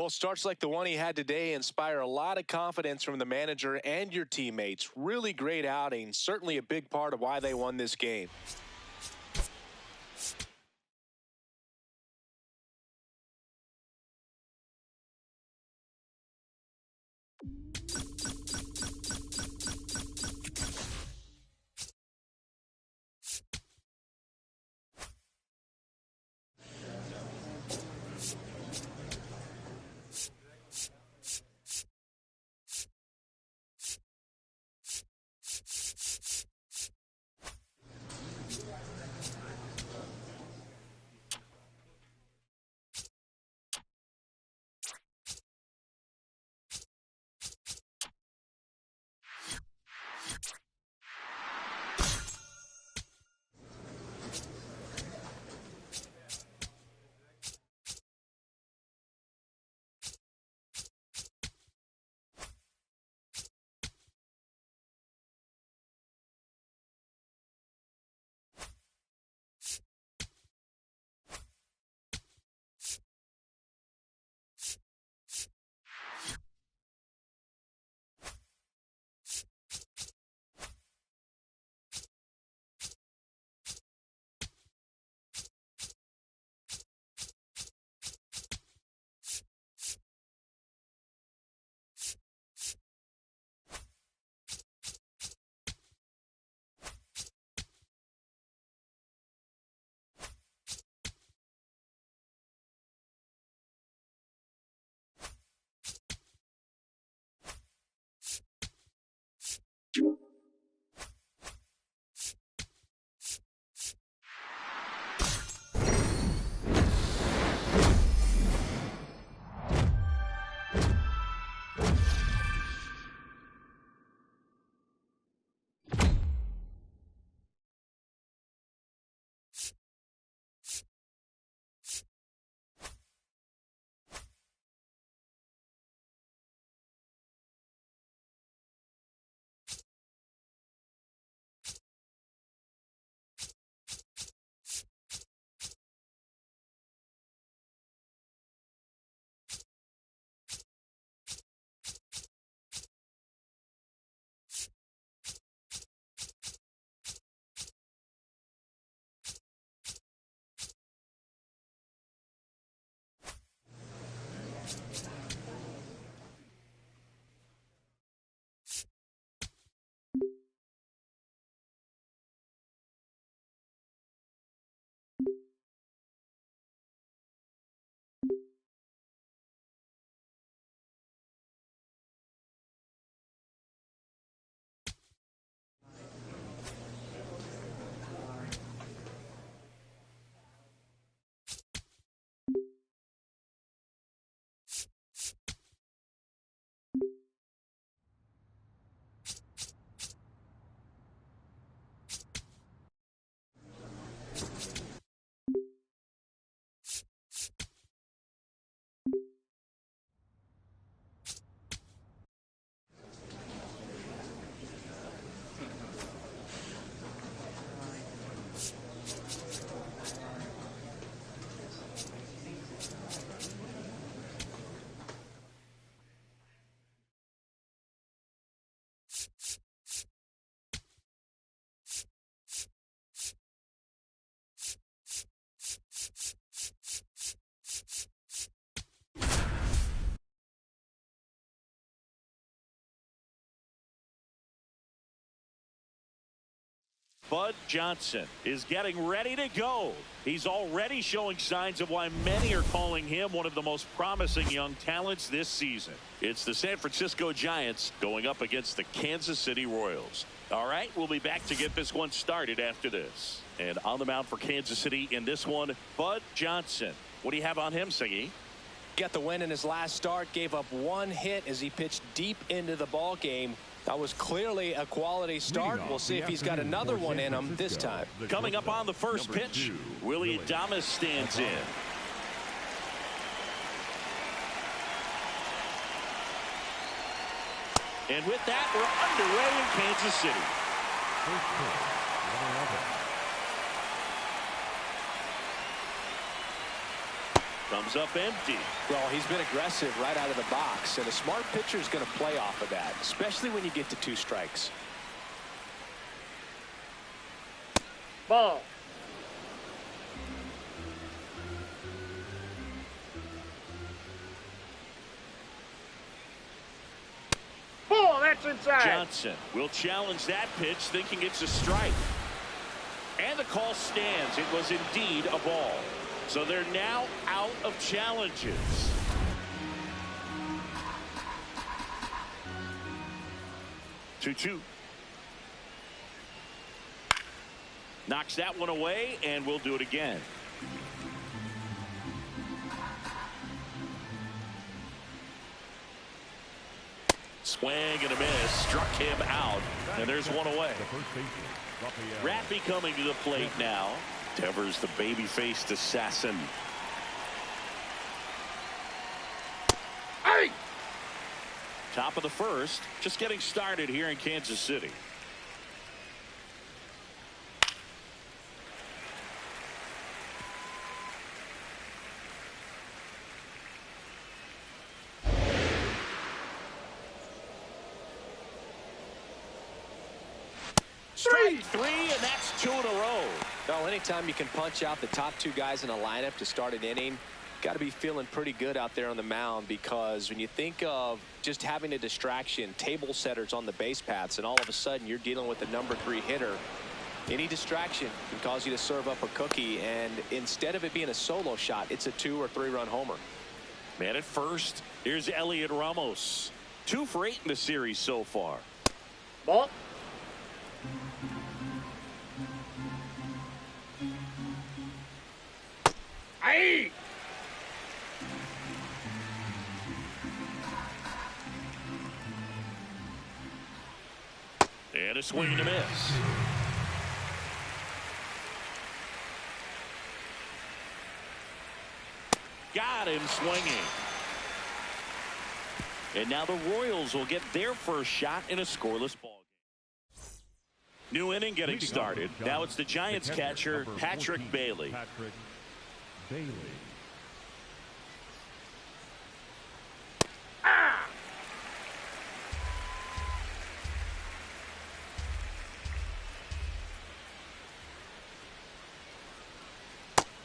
[SPEAKER 2] well, starts like the one he had today inspire a lot of confidence from the manager and your teammates. Really great outing. Certainly a big part of why they won this game.
[SPEAKER 1] Bud Johnson is getting ready to go. He's already showing signs of why many are calling him one of the most promising young talents this season. It's the San Francisco Giants going up against the Kansas City Royals. All right, we'll be back to get this one started after this. And on the mound for Kansas City in this one, Bud Johnson. What do you have on him, Siggy?
[SPEAKER 2] Got the win in his last start, gave up one hit as he pitched deep into the ball game. That was clearly a quality start. We'll see if he's got another one in him this time.
[SPEAKER 1] Coming up on the first pitch, Willy Adames stands in. And with that, we're underway in Kansas City.
[SPEAKER 5] First pitch, number 11.
[SPEAKER 1] Comes up empty.
[SPEAKER 2] Well, he's been aggressive right out of the box, and a smart pitcher is going to play off of that, especially when you get to 2 strikes.
[SPEAKER 3] Ball. Ball, that's inside.
[SPEAKER 1] Johnson will challenge that pitch, thinking it's a strike. And the call stands. It was indeed a ball. So they're now out of challenges. Two. Knocks that one away, and we'll do it again. Swing and a miss. Struck him out, and there's one away. Raffy coming to the plate now. Devers, the baby-faced assassin.
[SPEAKER 3] Hey!
[SPEAKER 1] Top of the first, just getting started here in Kansas City. Strike 3, and that's 2 in a row.
[SPEAKER 2] Well, anytime you can punch out the top 2 guys in a lineup to start an inning, got to be feeling pretty good out there on the mound, because when you think of just having a distraction, table setters on the base paths, and all of a sudden you're dealing with the number 3 hitter, any distraction can cause you to serve up a cookie, and instead of it being a solo shot, it's a 2 or 3 run homer.
[SPEAKER 1] Man at first, here's Elliot Ramos. 2 for 8 in the series so far.
[SPEAKER 3] Ball. Hey!
[SPEAKER 1] And a swing and a miss. Got him swinging. And now the Royals will get their first shot in a scoreless ball game. New inning getting started. Now it's the Giants catcher, Patrick Bailey.
[SPEAKER 5] Patrick Bailey.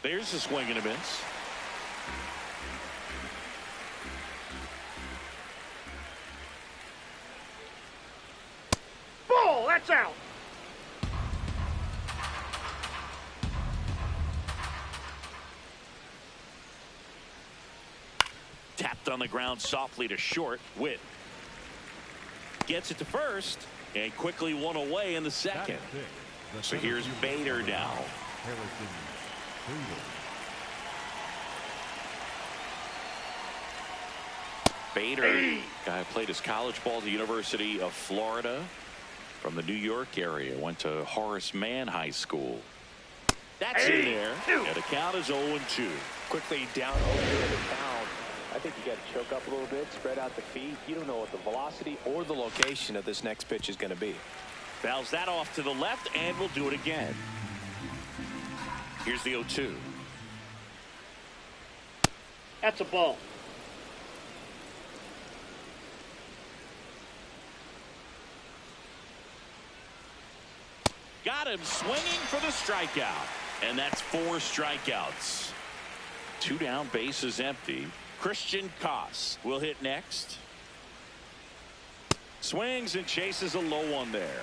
[SPEAKER 1] There's a swing and a miss.
[SPEAKER 3] Ball, that's out.
[SPEAKER 1] Tapped on the ground softly to short. Witt gets it to first and quickly one away in the second. So here's Bader now. Bader, guy played his college ball at the University of Florida from the New York area. Went to Horace Mann High School. That's in there. And the count is 0-2.
[SPEAKER 2] Quickly down over the count. I think you got to choke up a little bit, spread out the feet. You don't know what the velocity or the location of this next pitch is going to be.
[SPEAKER 1] Fouls that off to the left, and we'll do it again. Here's the 0-2.
[SPEAKER 3] That's a ball.
[SPEAKER 1] Got him swinging for the strikeout. And that's 4 strikeouts. 2 down, bases empty. Christian Koss will hit next. Swings and chases a low one there.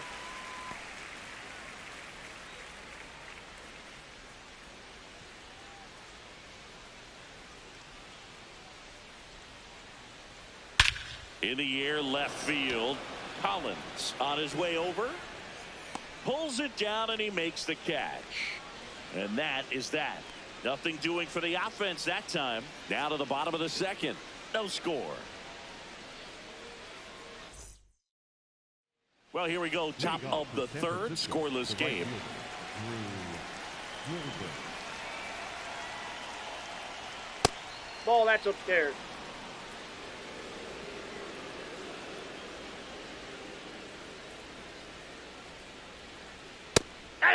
[SPEAKER 1] In the air, left field. Collins on his way over. Pulls it down and he makes the catch. And that is that. Nothing doing for the offense that time. Down to the bottom of the second. No score. Well, here we go. Top of the third. Scoreless game.
[SPEAKER 3] Ball, that's upstairs.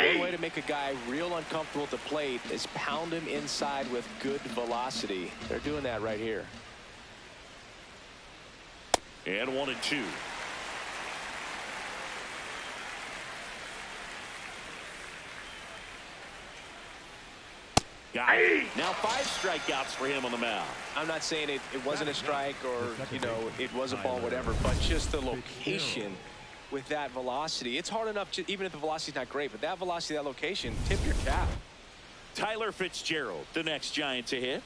[SPEAKER 2] One way to make a guy real uncomfortable at the plate is pound him inside with good velocity. They're doing that right here.
[SPEAKER 1] And 1-2. Got it. Now 5 strikeouts for him on the mound.
[SPEAKER 2] I'm not saying it wasn't a strike or, you know, it was a ball, whatever, but just the location with that velocity. It's hard enough, even if the velocity's not great, but that velocity, that location, tip your cap.
[SPEAKER 1] Tyler Fitzgerald, the next Giant to hit.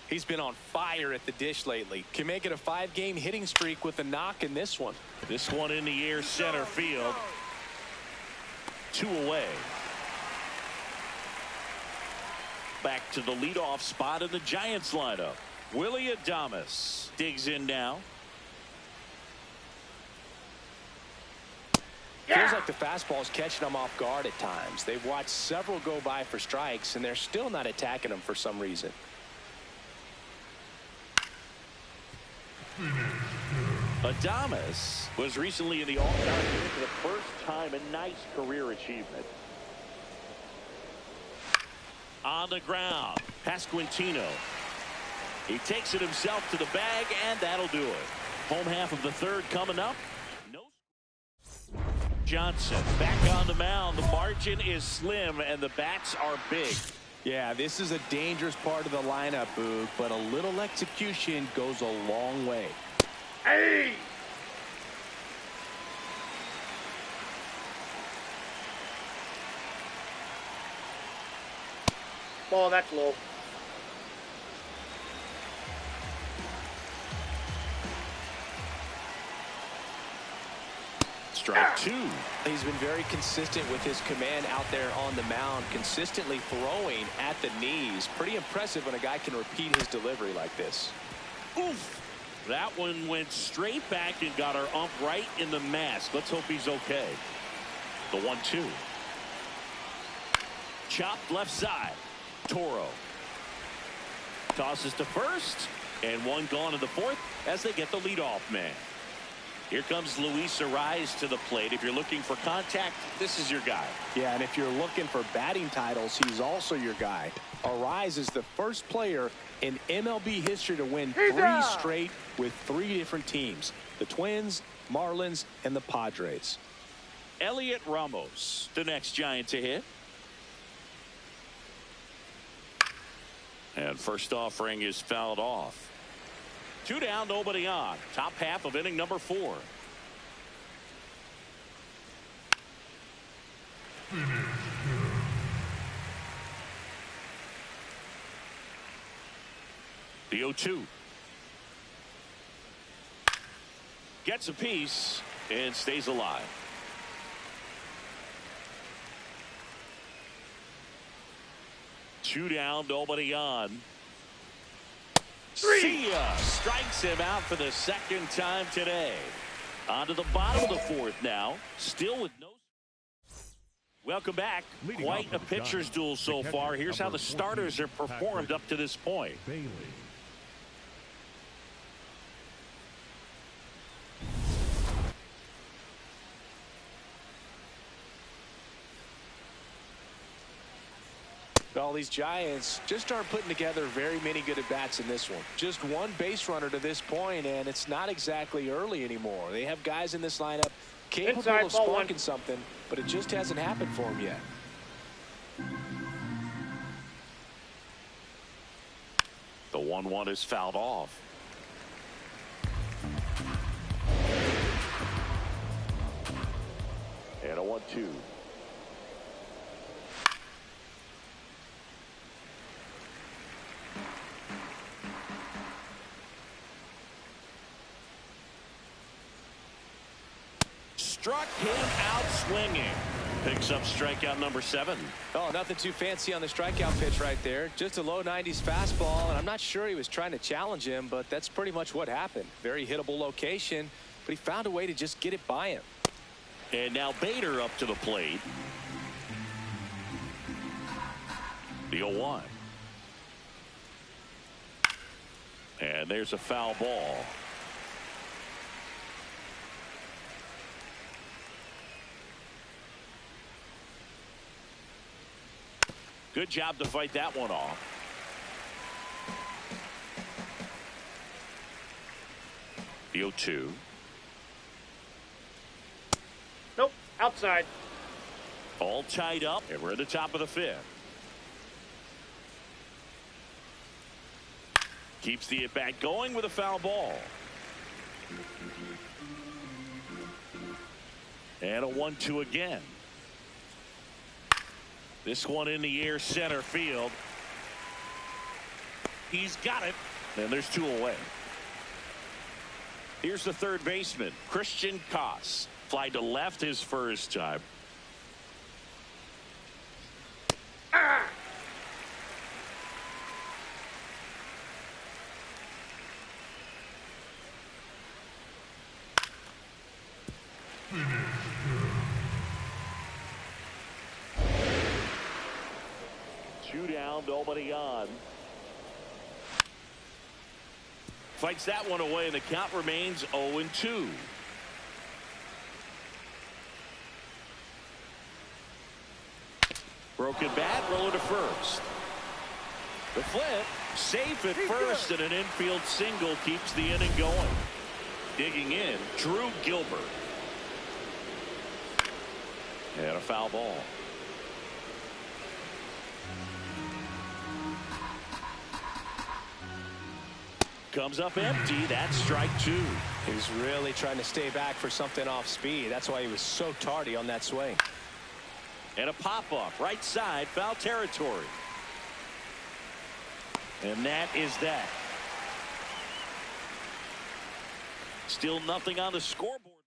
[SPEAKER 2] He's been on fire at the dish lately. Can make it a 5-game hitting streak with a knock in this one.
[SPEAKER 1] This one in the air, center field. 2 away. Back to the leadoff spot in the Giants lineup. Willy Adames digs in now.
[SPEAKER 2] Feels like the fastball is catching them off guard at times. They've watched several go by for strikes, and they're still not attacking them for some reason.
[SPEAKER 1] Adames was recently in the All-Star game for the first time. A nice career achievement. On the ground, Pasquantino. He takes it himself to the bag, and that'll do it. Home half of the third coming up. Johnson back on the mound. The margin is slim and the bats are big.
[SPEAKER 6] Yeah, this is a dangerous part of the lineup, Boog, but a little execution goes a long way.
[SPEAKER 3] Hey! Ball, that's low.
[SPEAKER 1] Strike 2.
[SPEAKER 2] He's been very consistent with his command out there on the mound, consistently throwing at the knees. Pretty impressive when a guy can repeat his delivery like this.
[SPEAKER 1] Oof. That one went straight back and got our ump right in the mask. Let's hope he's okay. The 1-2. Chopped left side. Toro tosses to first, and one gone in the fourth as they get the leadoff man. Here comes Luis Arraez to the plate. If you're looking for contact, this is your guy.
[SPEAKER 6] Yeah, and if you're looking for batting titles, he's also your guy. Arraez is the first player in MLB history to win 3 straight with 3 different teams. The Twins, Marlins, and the Padres.
[SPEAKER 1] Elliot Ramos, the next Giant to hit. And first offering is fouled off. 2 down, nobody on. Top half of inning number 4. The 0-2. Gets a piece and stays alive. Two down, nobody on. See ya. Strikes him out for the second time today. On to the bottom of the fourth now. Still with no. Welcome back. Quite a pitcher's duel so far. Here's how the starters have performed up to this point.
[SPEAKER 5] Bailey.
[SPEAKER 6] Well, these Giants just aren't putting together very many good at-bats in this one. Just one base runner to this point, and it's not exactly early anymore. They have guys in this lineup capable
[SPEAKER 3] Inside,
[SPEAKER 6] of
[SPEAKER 3] ball
[SPEAKER 6] sparking something, but it just hasn't happened for them yet.
[SPEAKER 1] The 1-1 is fouled off. And a 1-2. Struck him out swinging. Picks up strikeout number 7.
[SPEAKER 2] Oh, nothing too fancy on the strikeout pitch right there. Just a low 90s fastball, and I'm not sure he was trying to challenge him, but that's pretty much what happened. Very hittable location, but he found a way to just get it by him.
[SPEAKER 1] And now Bader up to the plate. The 0-1. And there's a foul ball. Good job to fight that one off. The 0-2.
[SPEAKER 3] Nope, outside.
[SPEAKER 1] All tied up, and we're at the top of the 5th. Keeps the at-bat going with a foul ball. And a 1-2 again. This one in the air, center field. He's got it. And there's 2 away. Here's the third baseman, Christian Koss. Fly to left his first time.
[SPEAKER 3] Ah!
[SPEAKER 1] Two down, nobody on. Fights that one away, and the count remains 0-2. Broken bat, roller to first. The flip, safe at first, and an infield single keeps the inning going. Digging in, Drew Gilbert. And a foul ball. Comes up empty. That's strike 2.
[SPEAKER 2] He's really trying to stay back for something off speed. That's why he was so tardy on that swing.
[SPEAKER 1] And a pop-off, right side, foul territory. And that is that. Still nothing on the scoreboard.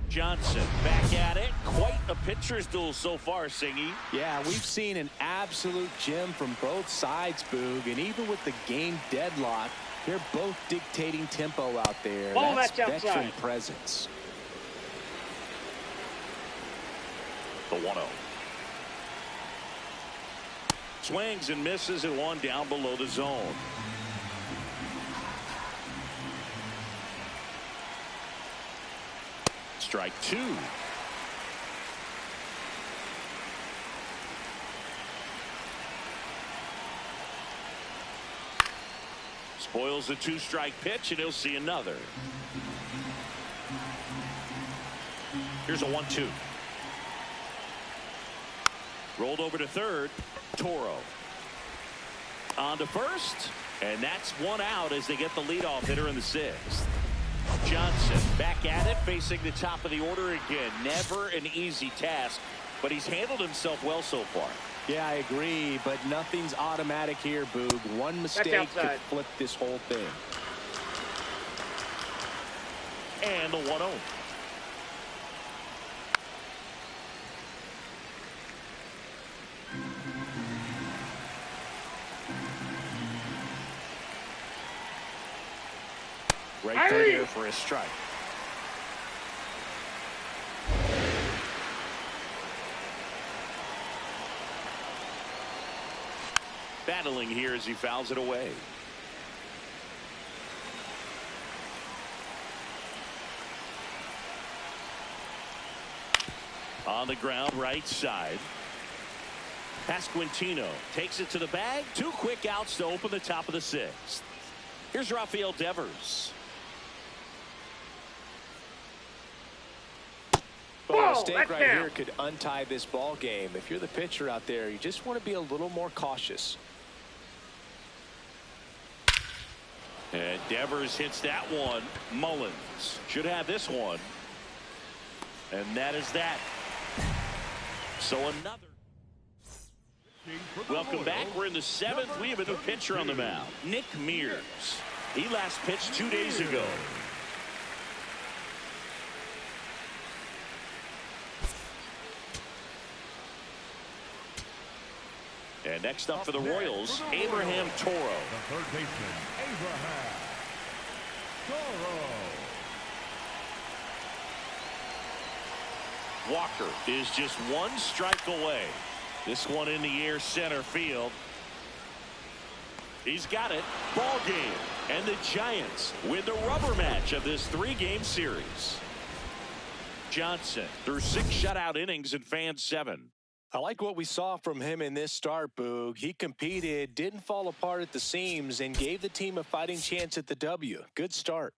[SPEAKER 1] Johnson back at it. Quite a pitcher's duel so far, Singy.
[SPEAKER 6] Yeah, we've seen an absolute gem from both sides, Boog, and even with the game deadlock, they're both dictating tempo out there.
[SPEAKER 3] Ball,
[SPEAKER 6] that's
[SPEAKER 3] that's
[SPEAKER 6] veteran
[SPEAKER 3] outside.
[SPEAKER 6] presence.
[SPEAKER 1] The 1-0. Swings and misses and one down below the zone. Strike 2. Spoils the 2-strike pitch, and he'll see another. Here's a 1-2. Rolled over to third. Toro. On to first, and that's one out as they get the leadoff hitter in the 6th. Johnson back at it, facing the top of the order again. Never an easy task, but he's handled himself well so far.
[SPEAKER 6] Yeah, I agree, but nothing's automatic here, Boog. One mistake could flip this whole thing.
[SPEAKER 1] And the 1-0. Right there for a strike. Battling here as he fouls it away. On the ground, right side. Pasquantino takes it to the bag. 2 quick outs to open the top of the 6th. Here's Rafael Devers.
[SPEAKER 6] Well, a mistake right here could untie this ball game. If you're the pitcher out there, you just want to be a little more cautious.
[SPEAKER 1] And Devers hits that one. Mullins should have this one. And that is that. So another. Welcome back. We're in the 7th. We have a new pitcher on the mound. Nick Mears. He last pitched 2 days ago. And next up for the Royals, Abraham Toro.
[SPEAKER 5] The third baseman, Abraham Toro.
[SPEAKER 1] Walker is just 1 strike away. This one in the air center field. He's got it. Ball game. And the Giants win the rubber match of this 3-game series. Johnson threw 6 shutout innings in Fan 7.
[SPEAKER 6] I like what we saw from him in this start, Boog. He competed, didn't fall apart at the seams, and gave the team a fighting chance at the W. Good start.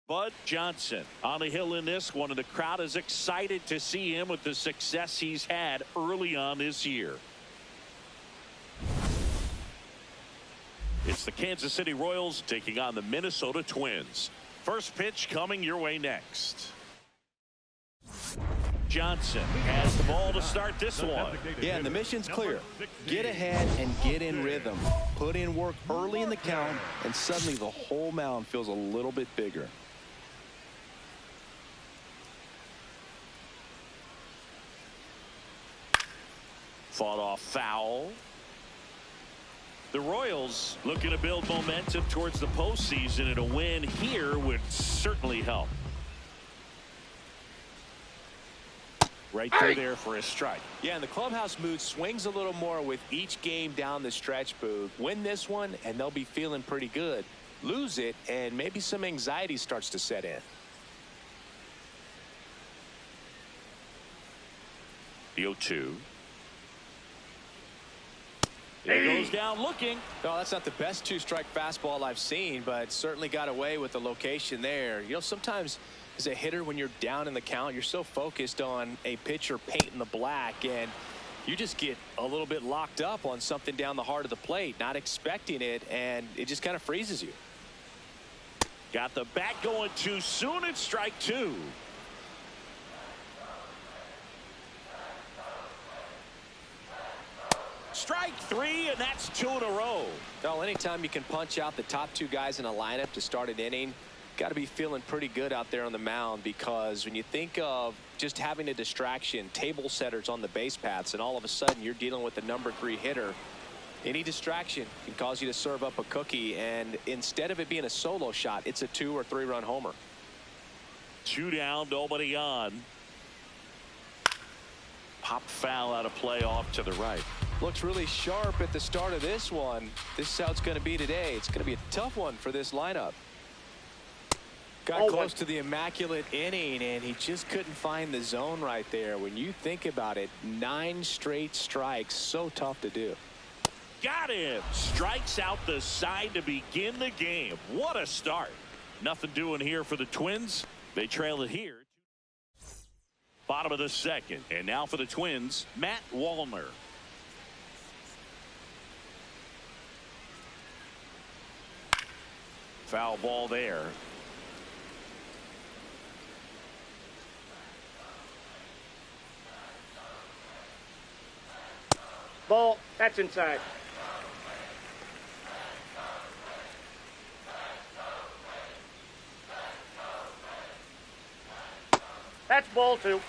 [SPEAKER 1] Bud Johnson on the hill in this one, and the crowd is excited to see him with the success he's had early on this year. It's the Kansas City Royals taking on the Minnesota Twins. First pitch coming your way next. Johnson has the ball to start this one.
[SPEAKER 6] Yeah, and the mission's clear. Get ahead and get in rhythm. Put in work early in the count, and suddenly the whole mound feels a little bit bigger.
[SPEAKER 1] Fought off foul. The Royals looking to build momentum towards the postseason, and a win here would certainly help. Right through there for a strike.
[SPEAKER 6] Yeah, and the clubhouse mood swings a little more with each game down the stretch, Boog. Win this one, and they'll be feeling pretty good. Lose it, and maybe some anxiety starts to set in.
[SPEAKER 1] The 0-2. It goes down looking.
[SPEAKER 6] No, that's not the best two-strike fastball I've seen, but certainly got away with the location there. You know, sometimes as a hitter, when you're down in the count, you're so focused on a pitcher painting the black, and you just get a little bit locked up on something down the heart of the plate, not expecting it, and it just kind of freezes you.
[SPEAKER 1] Got the bat going too soon. It's strike two. Strike three, and that's two in a row.
[SPEAKER 6] Well, anytime you can punch out the top two guys in a lineup to start an inning, got to be feeling pretty good out there on the mound, because when you think of just having a distraction, table setters on the base paths, and all of a sudden you're dealing with the number 3 hitter, any distraction can cause you to serve up a cookie, and instead of it being a solo shot, it's a 2 or 3 run homer.
[SPEAKER 1] 2 down, nobody on. Pop foul out of play off to the right.
[SPEAKER 6] Looks really sharp at the start of this one. This is how it's going to be today. It's going to be a tough one for this lineup. Got close to the immaculate inning, and he just couldn't find the zone right there. When you think about it, 9 straight strikes, so tough to do.
[SPEAKER 1] Got him. Strikes out the side to begin the game. What a start. Nothing doing here for the Twins. They trail it here. Bottom of the second. And now for the Twins, Matt Wallner. Foul ball there.
[SPEAKER 3] Ball. That's inside. That's ball 2.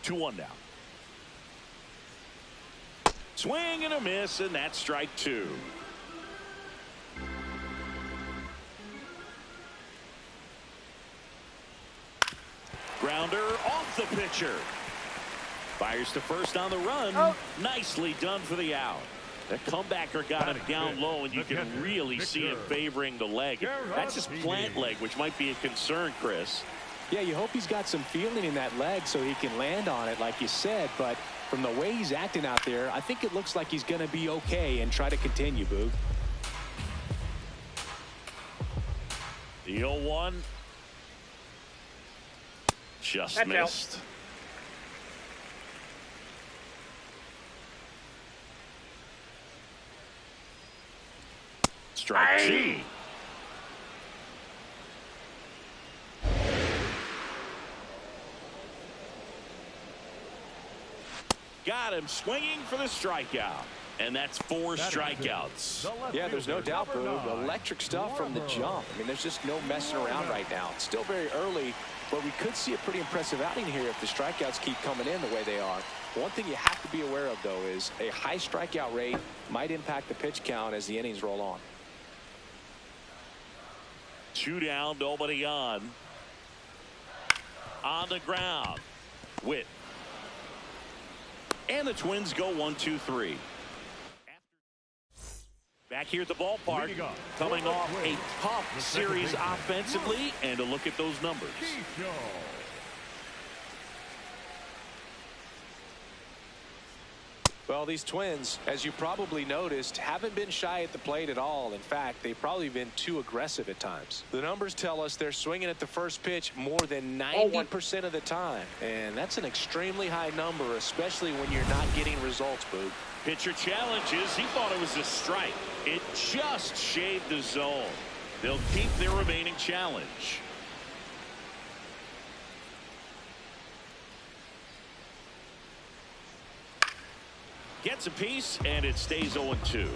[SPEAKER 1] Two one now. Swing and a miss, and that's strike 2. Grounder off the pitcher. Fires to first on the run.
[SPEAKER 3] Oh.
[SPEAKER 1] Nicely done for the out. The comebacker got him down low, and you can really see him favoring the leg. That's his plant leg, which might be a concern, Chris.
[SPEAKER 6] Yeah, you hope he's got some feeling in that leg so he can land on it, like you said. But from the way he's acting out there, I think it looks like he's going to be okay and try to continue, Boog.
[SPEAKER 1] The 0-1. Just
[SPEAKER 3] That's
[SPEAKER 1] missed.
[SPEAKER 3] out.
[SPEAKER 1] Strike 2. Got him swinging for the strikeout. And that's 4 strikeouts.
[SPEAKER 6] Yeah, there's no doubt, Boog. Electric stuff from the jump. I mean, there's just no messing around right now. It's still very early, but we could see a pretty impressive outing here if the strikeouts keep coming in the way they are. One thing you have to be aware of, though, is a high strikeout rate might impact the pitch count as the innings roll on.
[SPEAKER 1] 2 down, nobody on. On the ground. Witt. And the Twins go 1-2-3. Back here at the ballpark, coming off a tough series offensively, and a look at those numbers.
[SPEAKER 2] Well, these Twins, as you probably noticed, haven't been shy at the plate at all. In fact, they've probably been too aggressive at times. The numbers tell us they're swinging at the first pitch more than 90% of the time. And that's an extremely high number, especially when you're not getting results, Boog.
[SPEAKER 1] Pitcher challenges. He thought it was a strike. It just shaved the zone. They'll keep their remaining challenge. Gets a piece, and it stays 0-2.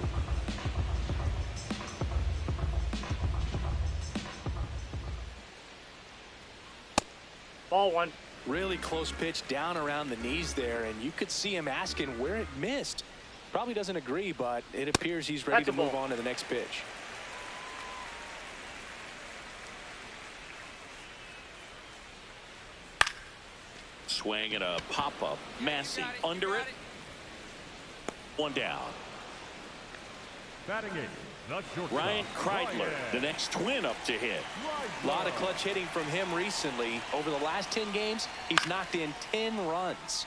[SPEAKER 3] Ball one.
[SPEAKER 2] Really close pitch down around the knees there, and you could see him asking where it missed. Probably doesn't agree, but it appears he's ready to move on to the next pitch.
[SPEAKER 1] Swing and a pop-up. Massey under it. One down.
[SPEAKER 5] Batting eighth, the shortstop,
[SPEAKER 1] Ryan Kreidler, the next Twin up to hit.
[SPEAKER 2] A lot of clutch hitting from him recently. Over the last 10 games, he's knocked in 10 runs.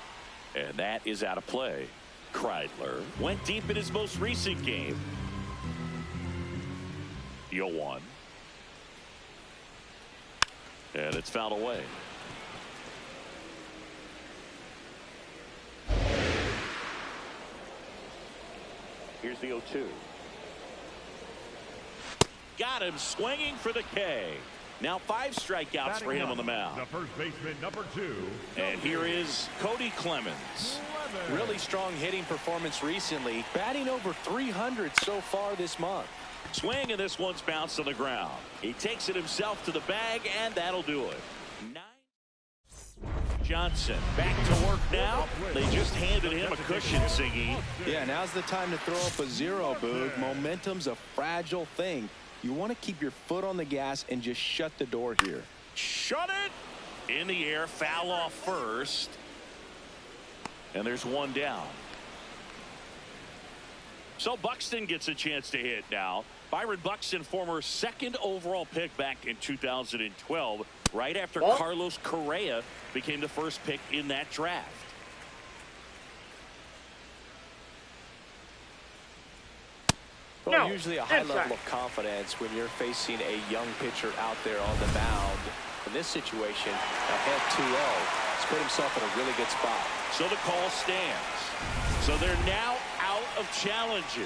[SPEAKER 1] And that is out of play. Kreidler went deep in his most recent game. 0-1. And it's fouled away. Here's the 0-2. Got him swinging for the K. Now 5 strikeouts for him on the mound.
[SPEAKER 5] The first baseman, number 2.
[SPEAKER 1] And here is Cody Clemens.
[SPEAKER 2] Really strong hitting performance recently. Batting over 300 so far this month.
[SPEAKER 1] Swing, and this one's bounced on the ground. He takes it himself to the bag, and that'll do it. 9. Johnson back to work now. They just handed him a cushion, Siggy.
[SPEAKER 6] Yeah, now's the time to throw up a zero, Boog. Momentum's a fragile thing. You want to keep your foot on the gas and just shut the door here.
[SPEAKER 1] Shut it! In the air, foul off first. And there's one down. So Buxton gets a chance to hit now. Byron Buxton, former 2nd overall pick back in 2012, right after Carlos Correa became the first pick in that draft.
[SPEAKER 2] Well, usually a high level of confidence when you're facing a young pitcher out there on the mound. In this situation, ahead 2-0, he's put himself in a really good spot.
[SPEAKER 1] So the call stands. So they're now out of challenges.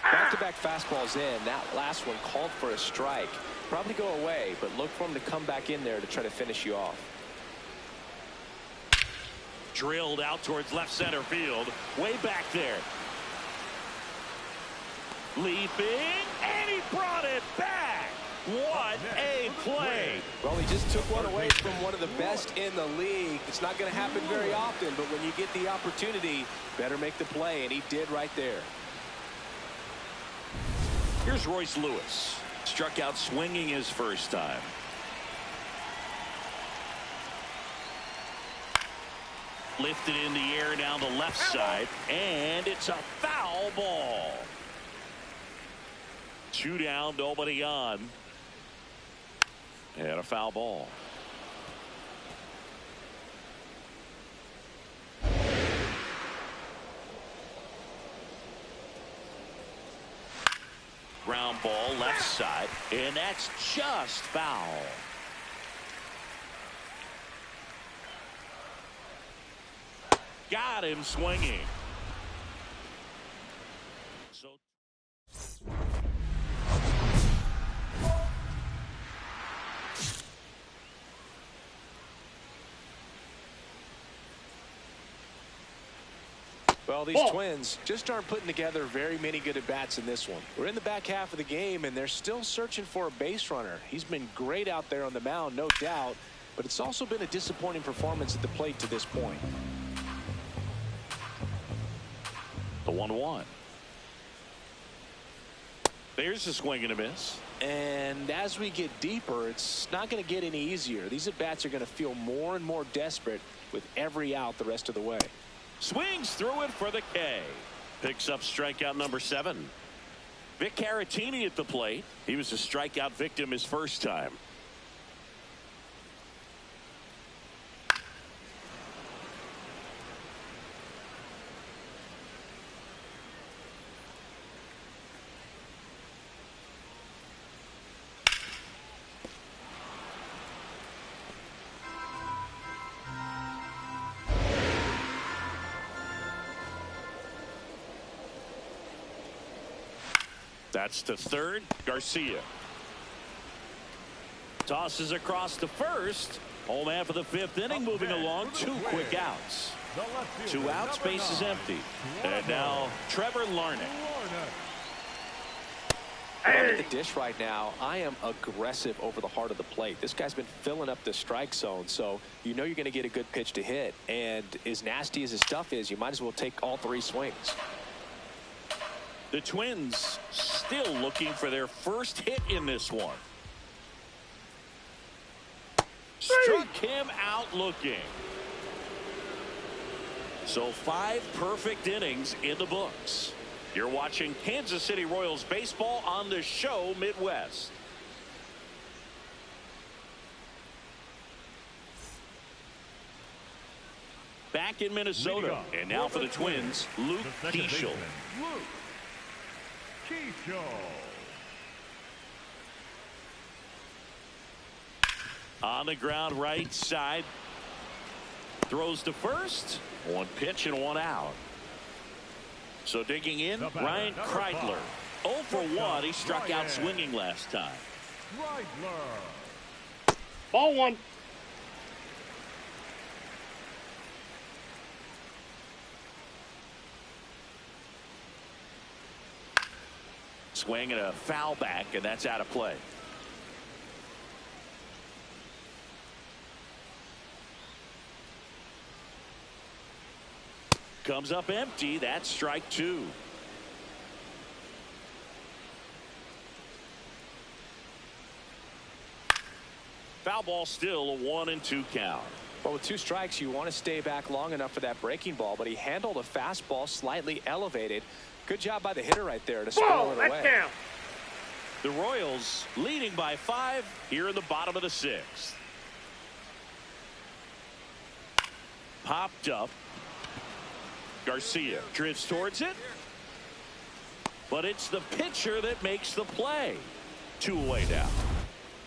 [SPEAKER 2] Back-to-back fastballs in. That last one called for a strike. Probably go away, but look for him to come back in there to try to finish you off.
[SPEAKER 1] Drilled out towards left center field. Way back there. Leaping, and he brought it back. What a play.
[SPEAKER 2] Well, he just took one away from one of the best in the league. It's not going to happen very often, but when you get the opportunity, better make the play, and he did right there.
[SPEAKER 1] Here's Royce Lewis. Struck out swinging his first time. Lifted in the air down the left side, and it's a foul ball. 2 down, nobody on. And a foul ball. Ground ball left side, and that's just foul. Got him swinging. So
[SPEAKER 2] well, these Twins just aren't putting together very many good at-bats in this one. We're in the back half of the game, and they're still searching for a base runner. He's been great out there on the mound, no doubt, but it's also been a disappointing performance at the plate to this point.
[SPEAKER 1] The 1-1. There's a swing and a miss.
[SPEAKER 2] And as we get deeper, it's not going to get any easier. These at-bats are going to feel more and more desperate with every out the rest of the way.
[SPEAKER 1] Swings through it for the K. Picks up strikeout number 7. Vic Caratini at the plate. He was a strikeout victim his first time. That's to third. Garcia tosses across to first. Home half of the fifth inning, moving along. 2 quick outs. 2 outs, base is empty. And now Trevor Larnach.
[SPEAKER 2] At the dish right now, I am aggressive over the heart of the plate. This guy's been filling up the strike zone, so you know you're going to get a good pitch to hit. And as nasty as his stuff is, you might as well take all 3 swings.
[SPEAKER 1] The Twins still looking for their first hit in this one. Struck him out looking. So 5 perfect innings in the books. You're watching Kansas City Royals baseball on the show Midwest. Back in Minnesota, and now for the Twins, Luke Keeschel. On the ground right side. Throws to first. 1 pitch and 1 out. So digging in, Ryan Kreidler. 0 for 1. He struck out swinging last time.
[SPEAKER 3] Ball 1.
[SPEAKER 1] Swing and a foul back, and that's out of play. Comes up empty. That's strike 2. Foul ball, still a 1-2 count.
[SPEAKER 2] Well, with 2 strikes, you want to stay back long enough for that breaking ball, but he handled a fastball slightly elevated. Good job by the hitter right there to squirrel it away.
[SPEAKER 3] Down.
[SPEAKER 1] The Royals leading by 5 here in the bottom of the 6th. Popped up. Garcia drifts towards it. But it's the pitcher that makes the play. 2 away now.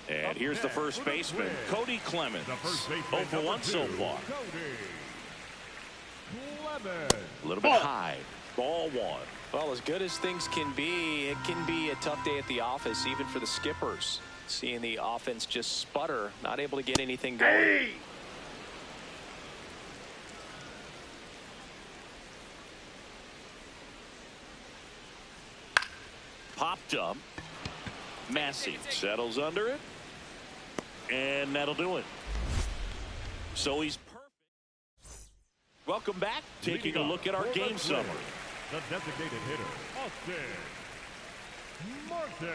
[SPEAKER 1] And here's the first baseman, Cody Clemens. 0 for 1 so far. A little bit high. Ball 1.
[SPEAKER 2] Well, as good as things can be, it can be a tough day at the office, even for the skippers. Seeing the offense just sputter, not able to get anything going.
[SPEAKER 3] Hey!
[SPEAKER 1] Popped up. Massey settles under it. And that'll do it. So he's perfect. Welcome back. Taking a look at our game summary.
[SPEAKER 5] The designated hitter, Austin Martin.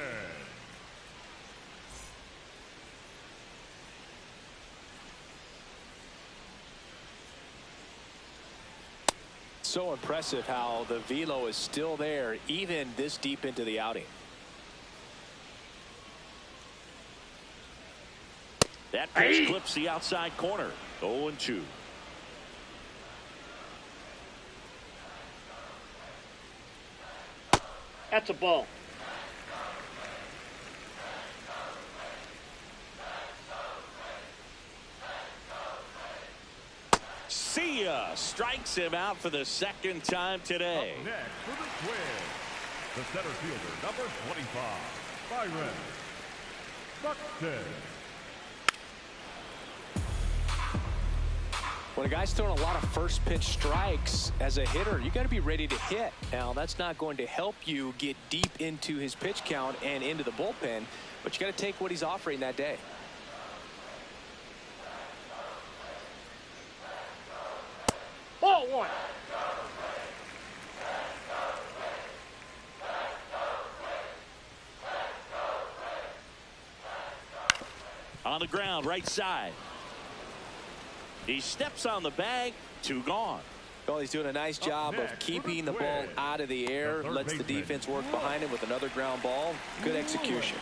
[SPEAKER 2] So impressive how the velo is still there even this deep into the outing.
[SPEAKER 1] That pitch clips the outside corner. 0-2.
[SPEAKER 3] That's a ball.
[SPEAKER 1] See ya. Strikes him out for the 2nd time today.
[SPEAKER 5] Up next for the Twins, the center fielder, number 25, Byron Buxton.
[SPEAKER 2] When a guy's throwing a lot of first pitch strikes as a hitter, you got to be ready to hit. Now, that's not going to help you get deep into his pitch count and into the bullpen, but you got to take what he's offering that day.
[SPEAKER 3] Ball 1.
[SPEAKER 1] On the ground, right side. He steps on the bag. 2 gone.
[SPEAKER 2] Well, he's doing a nice job of keeping the ball out of the air. Lets the defense work behind him with another ground ball. Good execution.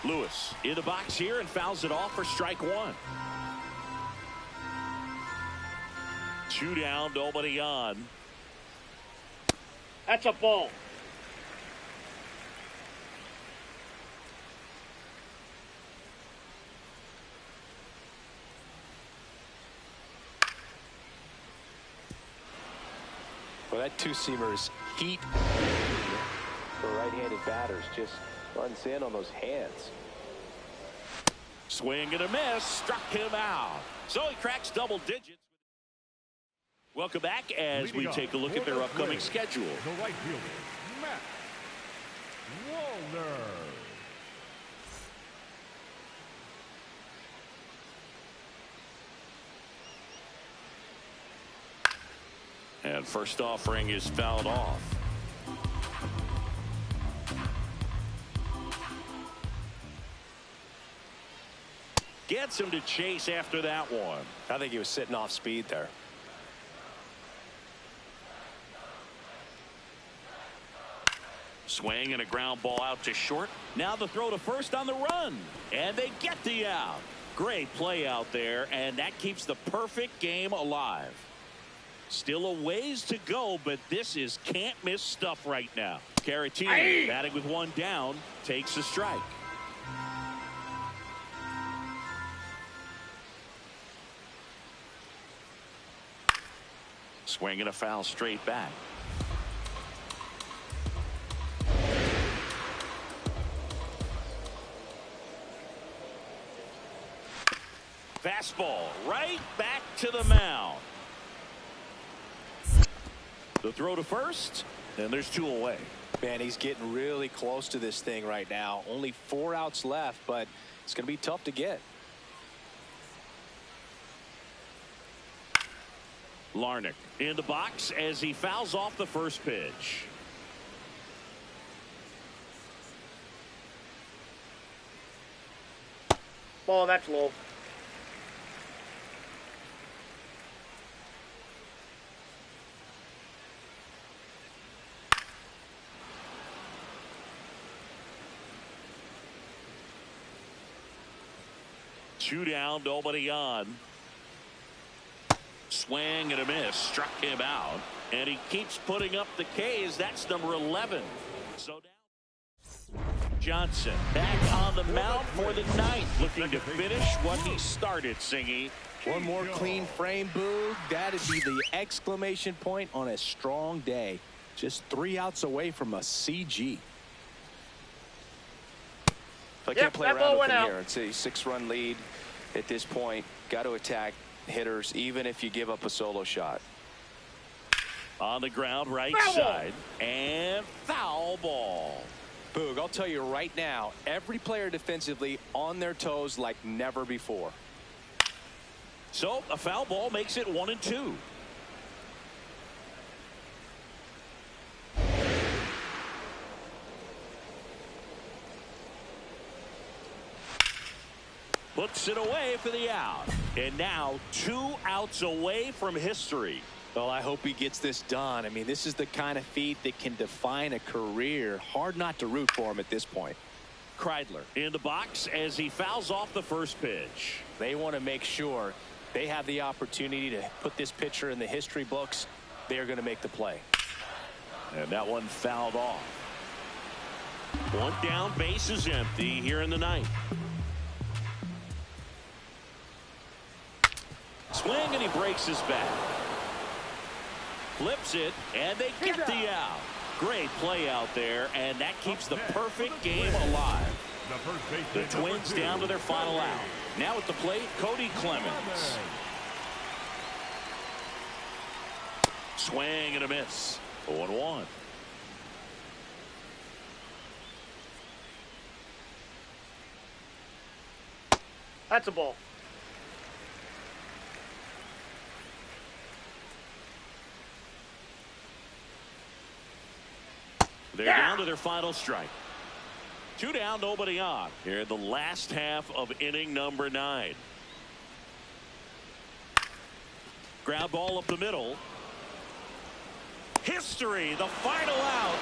[SPEAKER 1] Lewis in the box here and fouls it off for strike 1. 2 down, nobody on.
[SPEAKER 3] That's a ball.
[SPEAKER 2] Well, that two-seamer's heat for right-handed batters just runs in on those hands.
[SPEAKER 1] Swing and a miss, struck him out. So he cracks double digits. Welcome back as we take a look at their upcoming schedule.
[SPEAKER 5] The right fielder, Matt Wallner.
[SPEAKER 1] And first offering is fouled off. Gets him to chase after that one.
[SPEAKER 2] I think he was sitting off speed there.
[SPEAKER 1] Swing and a ground ball out to short. Now the throw to first on the run. And they get the out. Great play out there, and that keeps the perfect game alive. Still a ways to go, but this is can't miss stuff right now. Caratini batting with one down, takes a strike. Swing and a foul straight back. Fastball right back to the mound. The throw to first, and there's two away.
[SPEAKER 2] Man, he's getting really close to this thing right now. Only 4 outs left, but it's going to be tough to get.
[SPEAKER 1] Larnach in the box as he fouls off the first pitch.
[SPEAKER 3] Ball, that's low.
[SPEAKER 1] Two down, nobody on. Swing and a miss, struck him out, and he keeps putting up the K's. That's number 11. So down. Johnson back on the mound for the ninth, looking to finish what he started. Singy.
[SPEAKER 6] One more clean frame, Boog. That'd be the exclamation point on a strong day. Just 3 outs away from a CG.
[SPEAKER 2] I can't play around with him here. It's a 6-run lead at this point. Got to attack hitters, even if you give up a solo shot.
[SPEAKER 1] On the ground, right side, and foul ball.
[SPEAKER 2] Boog, I'll tell you right now, every player defensively on their toes like never before.
[SPEAKER 1] So a foul ball makes it 1-2. Puts it away for the out. And now 2 outs away from history.
[SPEAKER 6] Well, I hope he gets this done. I mean, this is the kind of feat that can define a career. Hard not to root for him at this point.
[SPEAKER 1] Kreidler in the box as he fouls off the first pitch.
[SPEAKER 2] They want to make sure they have the opportunity to put this pitcher in the history books. They are going to make the play.
[SPEAKER 1] And that one fouled off. One down, base is empty here in the ninth. Swing and he breaks his back. Flips it and they get the out. Great play out there, and that keeps the perfect game alive. The Twins down to their final out. Now at the plate, Cody Clemens. Swing and a miss. 0-1.
[SPEAKER 3] That's a ball.
[SPEAKER 1] They're down to their final strike. 2 down, nobody on. Here in the last half of inning number 9. Ground ball up the middle. History, the final out.